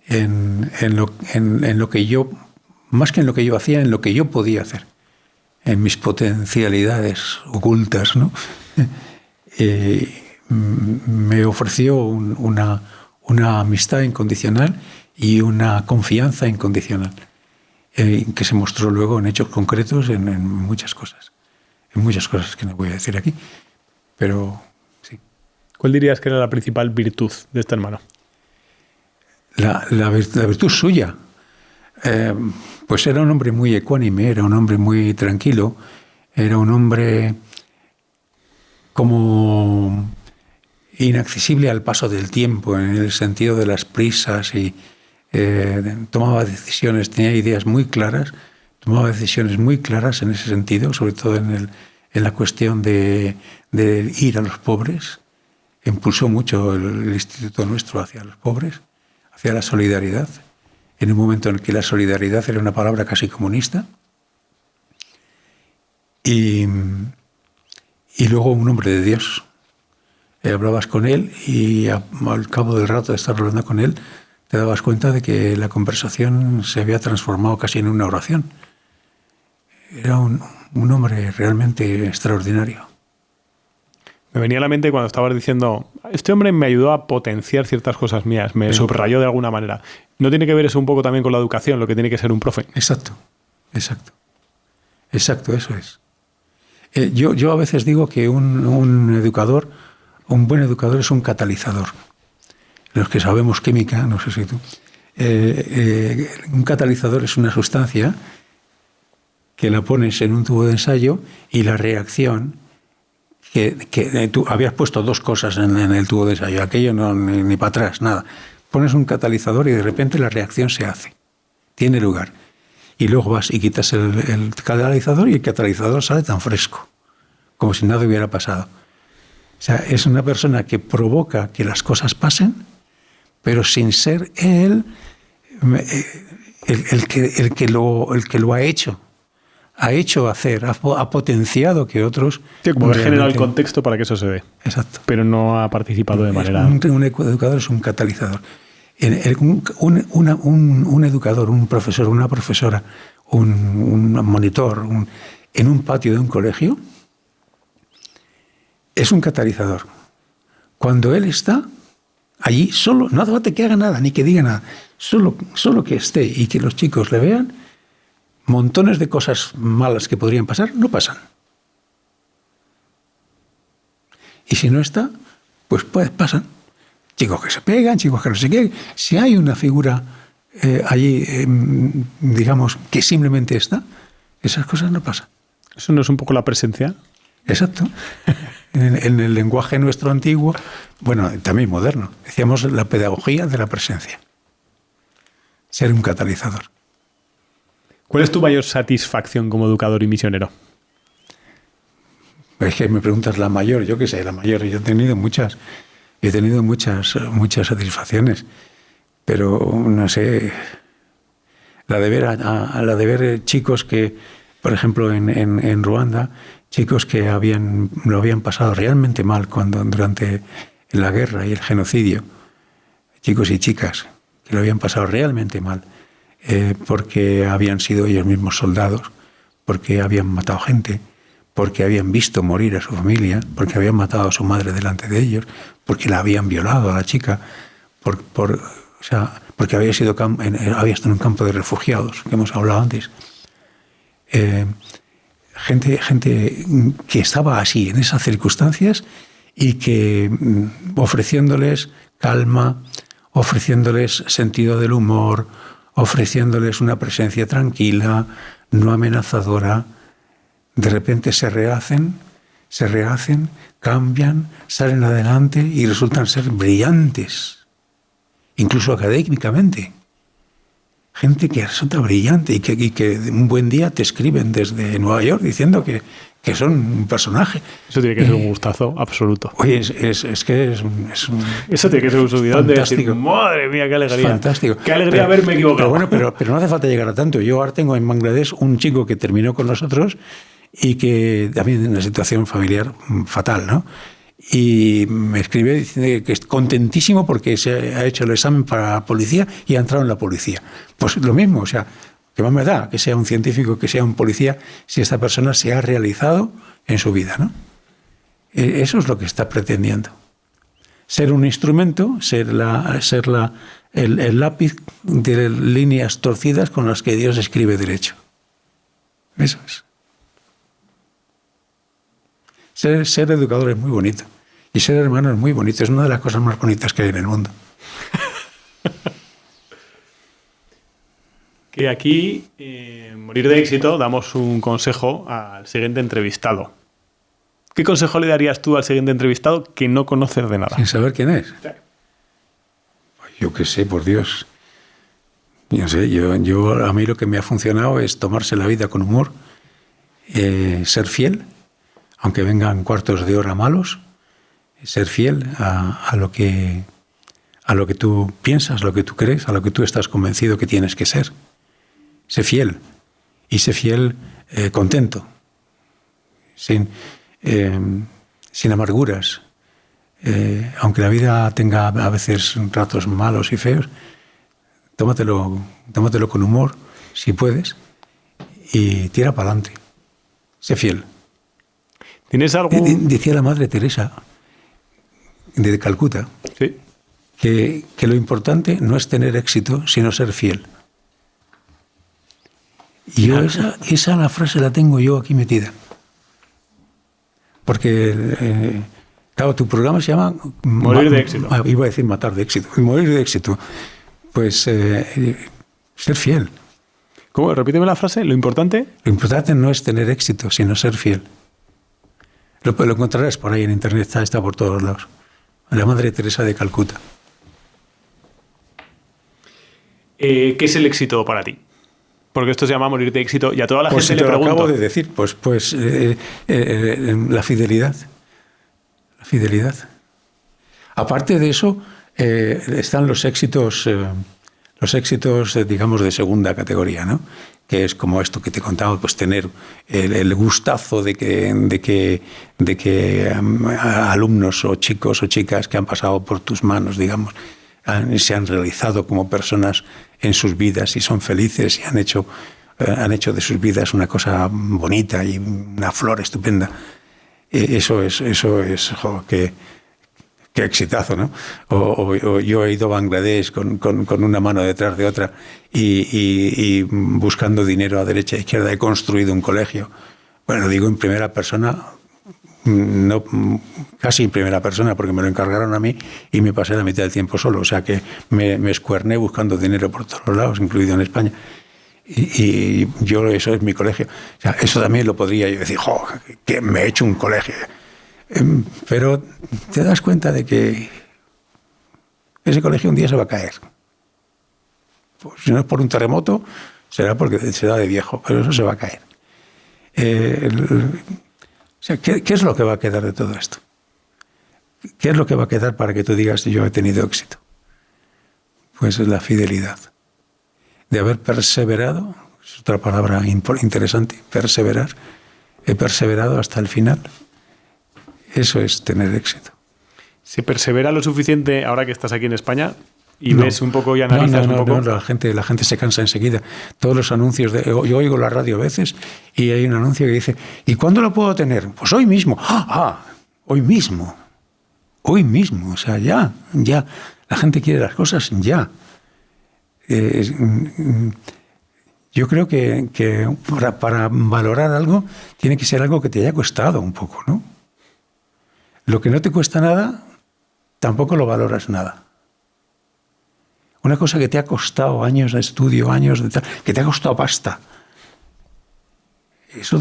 en lo que yo, más que en lo que yo hacía, en lo que yo podía hacer, en mis potencialidades ocultas, ¿no? Me ofreció una amistad incondicional y una confianza incondicional, que se mostró luego en hechos concretos en muchas cosas. En muchas cosas que no voy a decir aquí, pero sí. ¿Cuál dirías que era la principal virtud de este hermano? La virtud suya, pues era un hombre muy ecuánime, era un hombre muy tranquilo, era un hombre como inaccesible al paso del tiempo, en el sentido de las prisas, y tomaba decisiones, tenía ideas muy claras, tomaba decisiones muy claras en ese sentido, sobre todo en la cuestión de ir a los pobres. Impulsó mucho el instituto nuestro hacia los pobres, hacia la solidaridad, en un momento en el que la solidaridad era una palabra casi comunista. Y luego un hombre de Dios. Hablabas con él y al cabo del rato de estar hablando con él, te dabas cuenta de que la conversación se había transformado casi en una oración. Era un hombre realmente extraordinario. Me venía a la mente cuando estabas diciendo, este hombre me ayudó a potenciar ciertas cosas mías, me subrayó de alguna manera. ¿No tiene que ver eso un poco también con la educación, lo que tiene que ser un profe? Exacto, eso es. Yo a veces digo que un educador, un buen educador es un catalizador. Los que sabemos química, no sé si tú, un catalizador es una sustancia que la pones en un tubo de ensayo y la reacción, que tú habías puesto dos cosas en el tubo de ensayo, aquello no, ni para atrás, nada. Pones un catalizador y de repente la reacción se hace, tiene lugar. Y luego vas y quitas el catalizador y el catalizador sale tan fresco, como si nada hubiera pasado. O sea, es una persona que provoca que las cosas pasen, pero sin ser él el que lo ha hecho. Ha hecho hacer, ha potenciado que otros... Sí, como que ha generado el contexto para que eso se dé. Exacto. Pero no ha participado de manera... Un educador es un catalizador. Un educador, un profesor, una profesora, un monitor, en un patio de un colegio, es un catalizador. Cuando él está allí, solo, no hace falta que haga nada, ni que diga nada, solo que esté y que los chicos le vean, montones de cosas malas que podrían pasar, no pasan. Y si no está, pues pasan. chicos que se pegan, chicos que no sé qué. Si hay una figura allí, digamos, que simplemente está, esas cosas no pasan. ¿Eso no es un poco la presencia? Exacto. En el lenguaje nuestro antiguo, bueno, también moderno, decíamos la pedagogía de la presencia. Ser un catalizador. ¿Cuál es tu mayor satisfacción como educador y misionero? Es que me preguntas la mayor, yo qué sé, la mayor. Yo he tenido muchas satisfacciones, pero no sé, la de ver chicos que, por ejemplo, en Ruanda, chicos que lo habían pasado realmente mal durante la guerra y el genocidio, chicos y chicas que lo habían pasado realmente mal, porque habían sido ellos mismos soldados, porque habían matado gente, porque habían visto morir a su familia, porque habían matado a su madre delante de ellos, porque la habían violado a la chica, porque había estado en un campo de refugiados, que hemos hablado antes. Gente que estaba así, en esas circunstancias, y que ofreciéndoles calma, ofreciéndoles sentido del humor, ofreciéndoles una presencia tranquila, no amenazadora, de repente se rehacen, cambian, salen adelante y resultan ser brillantes, incluso académicamente. Gente que resulta brillante y que un buen día te escriben desde Nueva York diciendo que son un personaje. Eso tiene que ser un gustazo absoluto. Oye, es que es eso tiene que ser un subidón de decir, madre mía, qué alegría. Fantástico. Qué alegría haberme equivocado. Pero no hace falta llegar a tanto. Yo ahora tengo en Bangladesh un chico que terminó con nosotros y que también en una situación familiar fatal, ¿no? Y me escribe diciendo que es contentísimo porque se ha hecho el examen para la policía y ha entrado en la policía. Pues lo mismo, o sea, ¿qué más me da que sea un científico, que sea un policía, si esta persona se ha realizado en su vida, ¿no? Eso es lo que está pretendiendo. Ser un instrumento, ser el lápiz de líneas torcidas con las que Dios escribe derecho. Eso es. Ser educador es muy bonito. Y ser hermano es muy bonito. Es una de las cosas más bonitas que hay en el mundo. Que aquí, Morir de Éxito, damos un consejo al siguiente entrevistado. ¿Qué consejo le darías tú al siguiente entrevistado que no conoces de nada? Sin saber quién es. Sí. Yo qué sé, por Dios. Yo sé, a mí lo que me ha funcionado es tomarse la vida con humor, ser fiel, aunque vengan cuartos de hora malos, ser fiel a lo que tú piensas, lo que tú crees, a lo que tú estás convencido que tienes que ser. Sé fiel, y sé fiel contento, sin amarguras. Aunque la vida tenga a veces ratos malos y feos, tómatelo con humor, si puedes, y tira para adelante. Sé fiel. ¿Tienes algo? Decía la Madre Teresa de Calcuta, sí, que lo importante no es tener éxito, sino ser fiel. Y yo esa la frase la tengo yo aquí metida. Porque, claro, tu programa se llama... Morir de éxito. Iba a decir matar de éxito. Morir de éxito. Pues ser fiel. ¿Cómo? Repíteme la frase. ¿Lo importante? Lo importante no es tener éxito, sino ser fiel. Lo encontrarás por ahí en internet, está por todos lados. La Madre Teresa de Calcuta. ¿Qué es el éxito para ti? Porque esto se llama Morir de Éxito y a toda la gente le pregunto. Lo acabo de decir, la fidelidad. La fidelidad. Aparte de eso, están los éxitos, digamos, de segunda categoría, ¿no? Que es como esto que te contaba, pues tener el gustazo de que alumnos o chicos o chicas que han pasado por tus manos, digamos, se han realizado como personas en sus vidas y son felices y han hecho de sus vidas una cosa bonita y una flor estupenda. Eso es qué exitazo, ¿no? O yo he ido a Bangladesh con una mano detrás de otra y buscando dinero a derecha e izquierda he construido un colegio. Bueno, digo en primera persona no, casi en primera persona, porque me lo encargaron a mí y me pasé la mitad del tiempo solo. O sea que me escuerné buscando dinero por todos lados, incluido en España. Y yo, eso es mi colegio. O sea, eso también lo podría yo decir, ¡jo! Que me he hecho un colegio. Pero te das cuenta de que ese colegio un día se va a caer. Pues, si no es por un terremoto, será porque será de viejo, pero eso se va a caer. O sea, ¿qué es lo que va a quedar de todo esto? ¿Qué es lo que va a quedar para que tú digas yo he tenido éxito? Pues es la fidelidad. De haber perseverado, es otra palabra interesante, perseverar. He perseverado hasta el final. Eso es tener éxito. ¿Se persevera lo suficiente ahora que estás aquí en España y ves un poco y analizas un poco? No, la gente se cansa enseguida. Todos los anuncios, yo oigo la radio a veces y hay un anuncio que dice, ¿y cuándo lo puedo tener? Pues hoy mismo. Hoy mismo. Hoy mismo, o sea, ya. La gente quiere las cosas ya. Yo creo que para valorar algo tiene que ser algo que te haya costado un poco, ¿no? Lo que no te cuesta nada, tampoco lo valoras nada. Una cosa que te ha costado años de estudio, años de tal, que te ha costado pasta, eso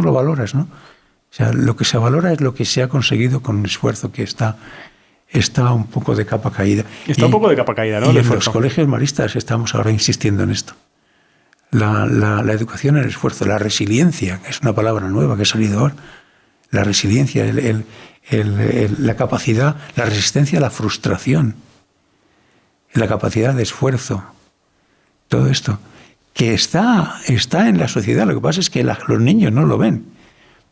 lo valoras, ¿no? O sea, lo que se valora es lo que se ha conseguido con un esfuerzo que está un poco de capa caída. Está un poco de capa caída, ¿no? Y en los colegios maristas estamos ahora insistiendo en esto. La educación en el esfuerzo, la resiliencia, que es una palabra nueva que ha salido ahora. La resiliencia, la capacidad, la resistencia a la frustración, la capacidad de esfuerzo, todo esto, que está en la sociedad. Lo que pasa es que los niños no lo ven.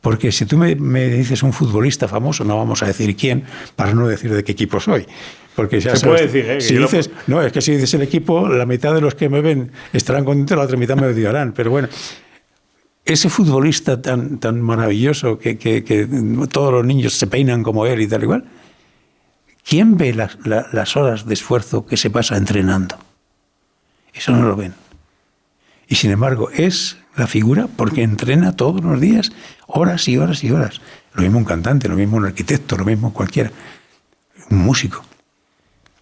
Porque si tú me dices un futbolista famoso, no vamos a decir quién, para no decir de qué equipo soy. Porque ya se sabes, puede decir, si dices, no, es que si dices el equipo, la mitad de los que me ven estarán contentos, la otra mitad me odiarán. Pero bueno, ese futbolista tan maravilloso que todos los niños se peinan como él y tal igual, ¿quién ve las horas de esfuerzo que se pasa entrenando? Eso no lo ven. Y sin embargo es la figura porque entrena todos los días, horas y horas y horas. Lo mismo un cantante, lo mismo un arquitecto, lo mismo cualquiera. Un músico.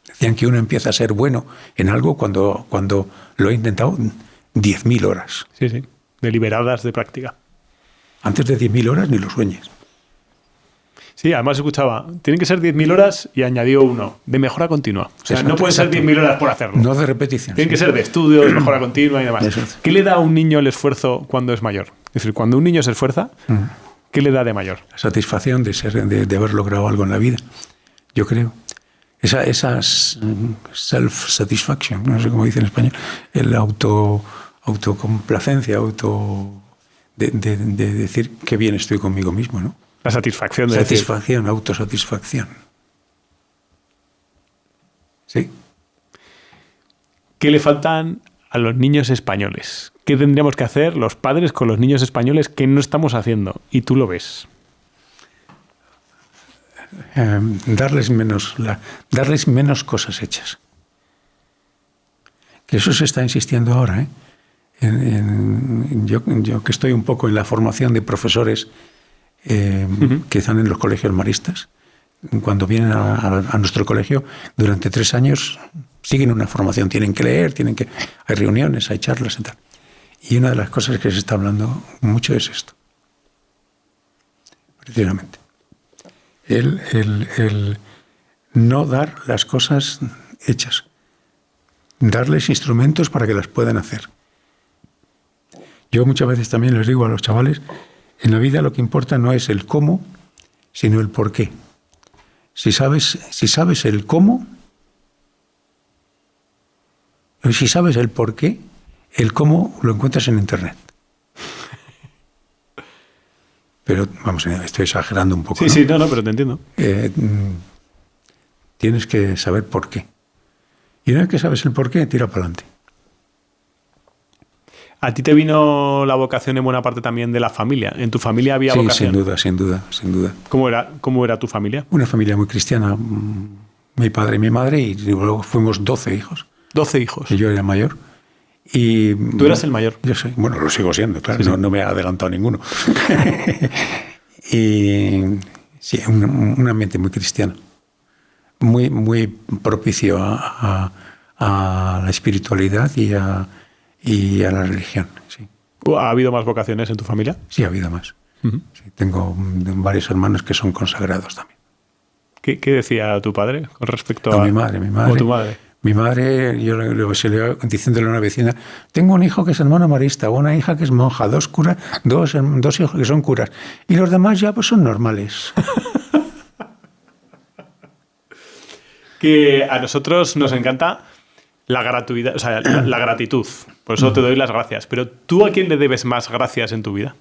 Decían que uno empieza a ser bueno en algo cuando lo ha intentado 10.000 horas. Sí, deliberadas de práctica. Antes de 10.000 horas ni lo sueñes. Sí, además escuchaba, tienen que ser 10.000 horas y añadió uno, de mejora continua. O sea, no pueden ser 10.000 horas por hacerlo. No de repetición. Tienen que ser de estudio, de mejora continua y demás. Exacto. ¿Qué le da a un niño el esfuerzo cuando es mayor? Es decir, cuando un niño se esfuerza, ¿qué le da de mayor? La satisfacción de haber logrado algo en la vida, yo creo. Esa self-satisfaction, no sé cómo dice en español, el autocomplacencia, de decir qué bien estoy conmigo mismo, ¿no? La satisfacción de Satisfacción, autosatisfacción. ¿Sí? ¿Qué le faltan a los niños españoles? ¿Qué tendríamos que hacer los padres con los niños españoles que no estamos haciendo? Y tú lo ves. Darles menos cosas hechas. Que eso se está insistiendo ahora, ¿eh? Yo que estoy un poco en la formación de profesores que están en los colegios maristas, cuando vienen a nuestro colegio durante 3 años siguen una formación, tienen que leer, hay reuniones, hay charlas y tal. Y una de las cosas que se está hablando mucho es esto, precisamente. El no dar las cosas hechas, darles instrumentos para que las puedan hacer. Yo muchas veces también les digo a los chavales, en la vida lo que importa no es el cómo, sino el por qué. Si sabes el cómo, si sabes el por qué, el cómo lo encuentras en Internet. Pero, vamos, estoy exagerando un poco. Sí, ¿no? no, pero te entiendo. Tienes que saber por qué. Y una vez que sabes el por qué, tira para adelante. ¿A ti te vino la vocación en buena parte también de la familia? ¿En tu familia había vocación? Sin duda. ¿Cómo era tu familia? Una familia muy cristiana. Mi padre y mi madre, y luego fuimos 12 hijos. 12 hijos. Y yo era el mayor. Y ¿Tú eras el mayor? Yo soy. Bueno, lo sigo siendo, claro. Sí. No me ha adelantado ninguno. Y sí, un ambiente muy cristiano, muy, muy propicio a la espiritualidad y a la religión. Sí. ¿Ha habido más vocaciones en tu familia? Sí, ha habido más. Uh-huh. Sí, tengo varios hermanos que son consagrados también. ¿Qué decía tu padre con respecto a mi madre? ¿O tu madre? Mi madre, yo le iba diciéndole a una vecina, tengo un hijo que es hermano marista, una hija que es monja, dos hijos que son curas, y los demás ya pues son normales. Que a nosotros nos encanta la gratuidad, o sea, la gratitud. Por eso te doy las gracias. Pero ¿tú a quién le debes más gracias en tu vida?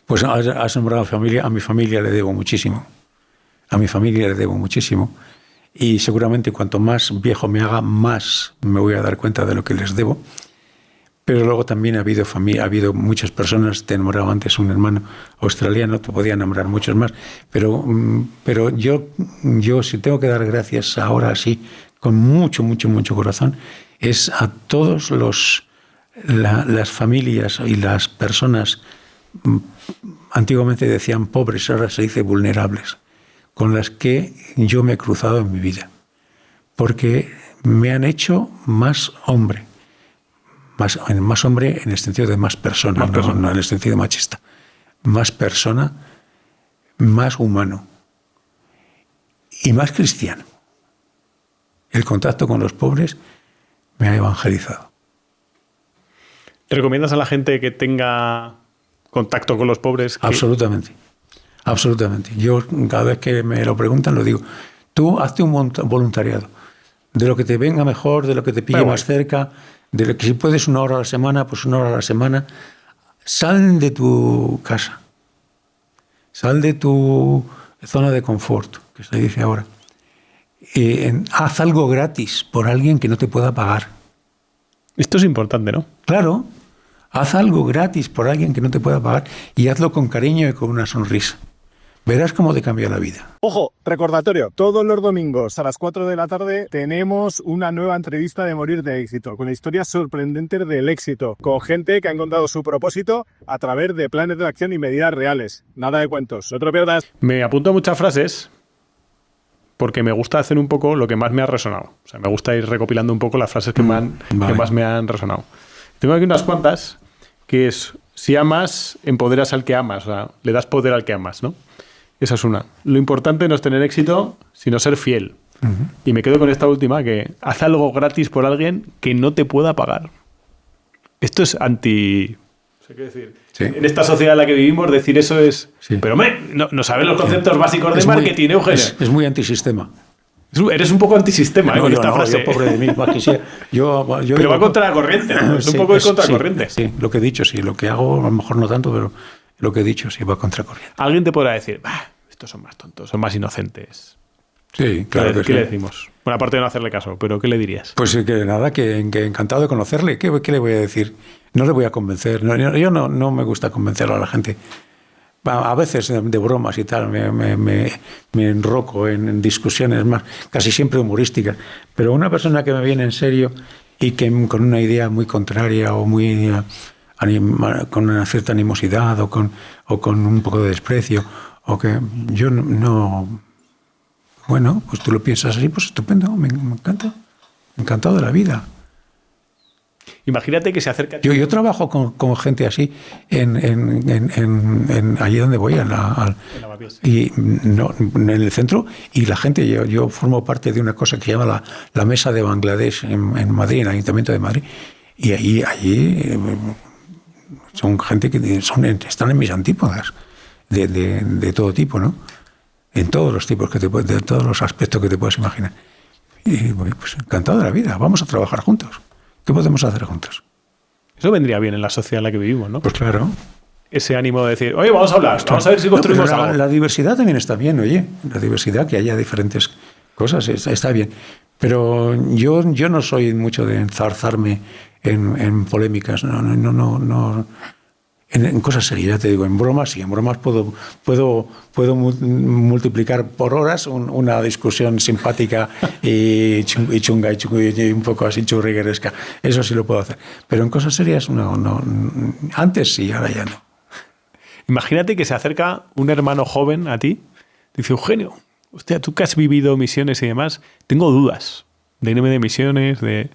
Pues has nombrado familia, a mi familia le debo muchísimo. A mi familia le debo muchísimo. Y seguramente cuanto más viejo me haga, más me voy a dar cuenta de lo que les debo. Pero luego también ha habido muchas personas, te he nombrado antes un hermano australiano, te podía nombrar muchos más, pero yo si tengo que dar gracias ahora sí, con mucho, mucho, mucho corazón, es a todos las familias y las personas, antiguamente decían pobres, ahora se dice vulnerables, con las que yo me he cruzado en mi vida, porque me han hecho más hombre. Más hombre en el sentido de más persona, no en el sentido machista. Más persona, más humano y más cristiano. El contacto con los pobres me ha evangelizado. ¿Recomiendas a la gente que tenga contacto con los pobres? Absolutamente. Absolutamente. Yo cada vez que me lo preguntan lo digo. Tú hazte un voluntariado. De lo que te venga mejor, de lo que te pille más cerca... De lo que si puedes 1 hora a la semana, pues 1 hora a la semana. Sal de tu casa. Sal de tu zona de confort, que se dice ahora. Haz algo gratis por alguien que no te pueda pagar. Esto es importante, ¿no? Claro. Haz algo gratis por alguien que no te pueda pagar y hazlo con cariño y con una sonrisa. Verás cómo te cambia la vida. Ojo, recordatorio, todos los domingos a las 4 de la tarde tenemos una nueva entrevista de Morir de Éxito, con historias sorprendentes del éxito, con gente que ha encontrado su propósito a través de planes de acción y medidas reales. Nada de cuentos, no te lo pierdas. Me apunto muchas frases porque me gusta hacer un poco lo que más me ha resonado. O sea, me gusta ir recopilando un poco las frases que más me han resonado. Tengo aquí unas cuantas, que es, si amas, empoderas al que amas, o sea, le das poder al que amas, ¿no? Esa es una. Lo importante no es tener éxito, sino ser fiel. Uh-huh. Y me quedo con esta última, que haz algo gratis por alguien que no te pueda pagar. Esto es anti... No sé qué decir. Sí. En esta sociedad en la que vivimos, decir eso es... Sí. Pero, no sabes los conceptos básicos de marketing, Eugenio. Es muy antisistema. Eres un poco antisistema con esta frase. Yo, pobre de mí, más quisiera. Pero va contra la corriente, ¿no? Es un poco de contracorriente. Sí, lo que he dicho, sí. Lo que hago, a lo mejor no tanto, pero... Lo que he dicho, sí, va contracorriente. Alguien te podrá decir, estos son más tontos, son más inocentes. Sí, claro que sí. ¿Qué le decimos? Bueno, aparte de no hacerle caso, pero ¿qué le dirías? Pues que nada, que encantado de conocerle. ¿Qué le voy a decir? No le voy a convencer. Yo no me gusta convencer a la gente. A veces de bromas y tal, me enroco en discusiones más, casi siempre humorísticas. Pero una persona que me viene en serio y que con una idea muy contraria o muy... con una cierta animosidad o con un poco de desprecio, o que yo no... Bueno, pues tú lo piensas así, pues estupendo, me encanta. Encantado de la vida. Imagínate que se acerca... Yo trabajo con gente así en allí donde voy, en el centro, y la gente, yo formo parte de una cosa que se llama la Mesa de Bangladesh en Madrid, en el Ayuntamiento de Madrid, y allí son gente que están en mis antípodas, de todo tipo, ¿no? En todos los tipos de todos los aspectos que te puedas imaginar. Y pues encantado de la vida, vamos a trabajar juntos. ¿Qué podemos hacer juntos? Eso vendría bien en la sociedad en la que vivimos, ¿no? Pues claro. Ese ánimo de decir, oye, vamos a hablar, vamos a ver si construimos algo. La diversidad también está bien, oye. La diversidad, que haya diferentes cosas, está bien. Pero yo no soy mucho de enzarzarme en polémicas, no. En cosas serias, ya te digo, en bromas, sí, en bromas puedo multiplicar por horas una discusión simpática y chunga y un poco así churrigueresca. Eso sí lo puedo hacer. Pero en cosas serias no. Antes sí, ahora ya no. Imagínate que se acerca un hermano joven a ti, dice, Eugenio, hostia, tú que has vivido misiones y demás, tengo dudas de irme de misiones, de...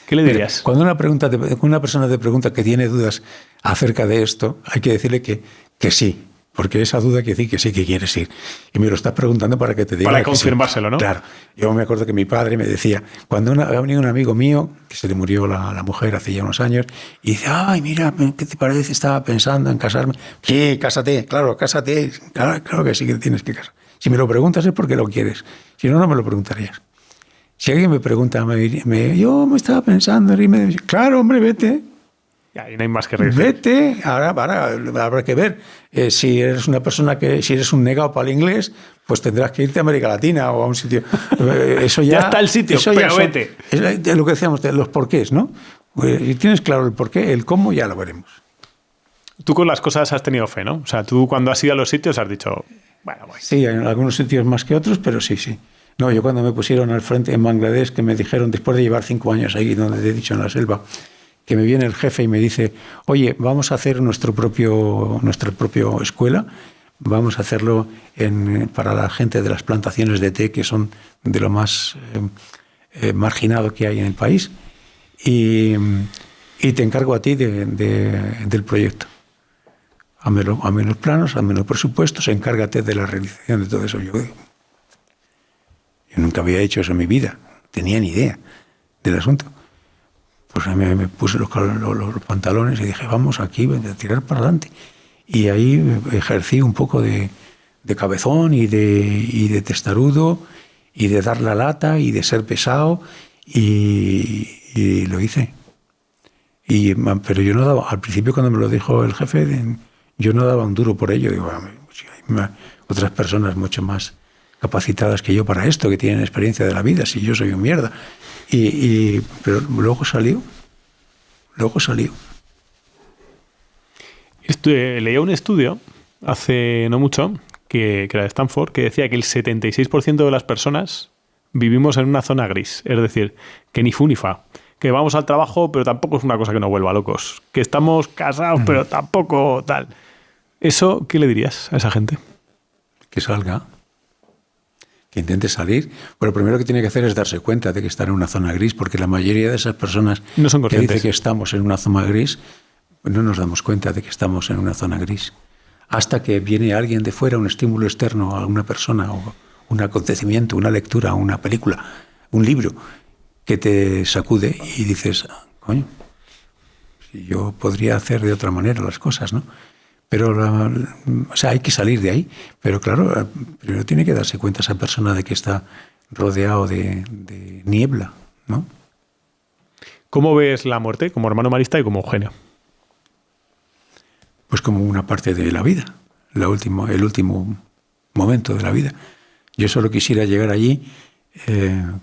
¿Qué le dirías? Cuando una persona te pregunta que tiene dudas acerca de esto, hay que decirle que sí, porque esa duda quiere decir que sí que quieres ir. Y me lo estás preguntando para que te diga. Para confirmárselo, sí. ¿No? Claro. Yo me acuerdo que mi padre me decía, cuando ha venido un amigo mío, que se le murió la mujer hace ya unos años, y dice, ay, mira, ¿qué te parece? Estaba pensando en casarme. Sí, cásate, claro, cásate. Claro que sí que tienes que casar. Si me lo preguntas es porque lo quieres. Si no, no me lo preguntarías. Si alguien me pregunta, yo me estaba pensando en irme, claro, hombre, vete. Y no hay más que reír. Vete, ahora habrá que ver. Si eres una persona si eres un negado para el inglés, pues tendrás que irte a América Latina o a un sitio. Eso ya está el sitio, pero vete. Es lo que decíamos de los porqués, ¿no? Si tienes claro el porqué, el cómo, ya lo veremos. Tú con las cosas has tenido fe, ¿no? O sea, tú cuando has ido a los sitios has dicho, bueno, voy. Sí, en algunos sitios más que otros, pero sí. No, yo cuando me pusieron al frente en Bangladesh, que me dijeron, después de llevar 5 años ahí, donde te he dicho, en la selva, que me viene el jefe y me dice, oye, vamos a hacer nuestra propia escuela, vamos a hacerlo para la gente de las plantaciones de té, que son de lo más marginado que hay en el país, y te encargo a ti del proyecto. Hazme los planos, hazme los presupuestos, encárgate de la realización de todo eso. Yo nunca había hecho eso en mi vida, no tenía ni idea del asunto. Pues me puse los pantalones y dije, vamos aquí, a tirar para adelante. Y ahí ejercí un poco de cabezón y de testarudo y de dar la lata y de ser pesado y lo hice. Pero yo no daba, al principio cuando me lo dijo el jefe, yo no daba un duro por ello. Digo, hay otras personas mucho más capacitadas que yo para esto, que tienen experiencia de la vida, si yo soy un mierda. Pero luego salió. Leía un estudio hace no mucho, que era de Stanford, que decía que el 76% de las personas vivimos en una zona gris. Es decir, que ni fu ni fa. Que vamos al trabajo, pero tampoco es una cosa que nos vuelva locos. Que estamos casados, pero tampoco tal. ¿Eso qué le dirías a esa gente? Que salga. Que intente salir. Pero lo primero que tiene que hacer es darse cuenta de que está en una zona gris, porque la mayoría de esas personas no son que dicen que estamos en una zona gris, pues no nos damos cuenta de que estamos en una zona gris. Hasta que viene alguien de fuera, un estímulo externo a una persona, o un acontecimiento, una lectura, una película, un libro, que te sacude y dices, coño, si yo podría hacer de otra manera las cosas, ¿no? Pero, o sea, hay que salir de ahí. Pero claro, primero tiene que darse cuenta esa persona de que está rodeado de niebla, ¿no? ¿Cómo ves la muerte como hermano marista y como Eugenio? Pues como una parte de la vida, el último momento de la vida. Yo solo quisiera llegar allí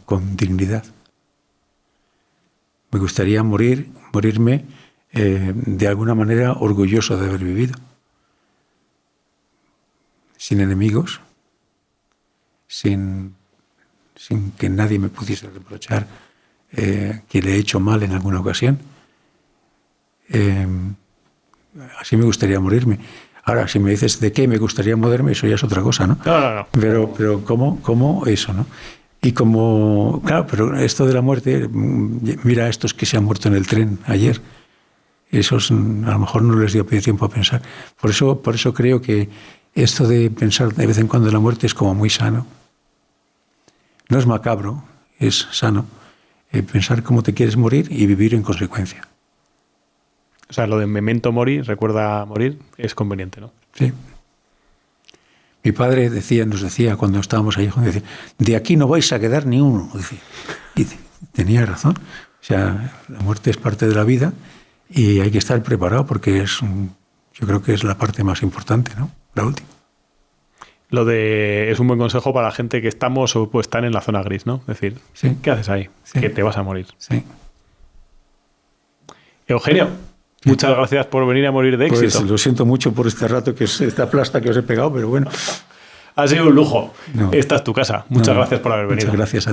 con dignidad. Me gustaría morirme de alguna manera orgulloso de haber vivido. Sin enemigos, sin que nadie me pudiese reprochar que le he hecho mal en alguna ocasión. Así me gustaría morirme. Ahora, si me dices de qué me gustaría morirme, eso ya es otra cosa, ¿no? No. Pero ¿cómo eso, no? Y como, claro, pero esto de la muerte, mira a estos que se han muerto en el tren ayer. Esos a lo mejor no les dio tiempo a pensar. Por eso creo que esto de pensar de vez en cuando en la muerte es como muy sano. No es macabro, es sano. Pensar cómo te quieres morir y vivir en consecuencia. O sea, lo de memento mori, recuerda morir, es conveniente, ¿no? Sí. Mi padre nos decía cuando estábamos ahí, decía, de aquí no vais a quedar ni uno. Y tenía razón. O sea, la muerte es parte de la vida y hay que estar preparado porque yo creo que es la parte más importante, ¿no? La última. Es un buen consejo para la gente que estamos o pues, están en la zona gris, ¿no? Es decir, sí. ¿Qué haces ahí? Sí. Que te vas a morir. Sí. Eugenio, muchas gracias por venir a Morir de Éxito. Pues lo siento mucho por este rato, esta plasta que os he pegado, pero bueno. Ha sido un lujo. No. Esta es tu casa. Muchas gracias por haber venido. Muchas gracias a ti.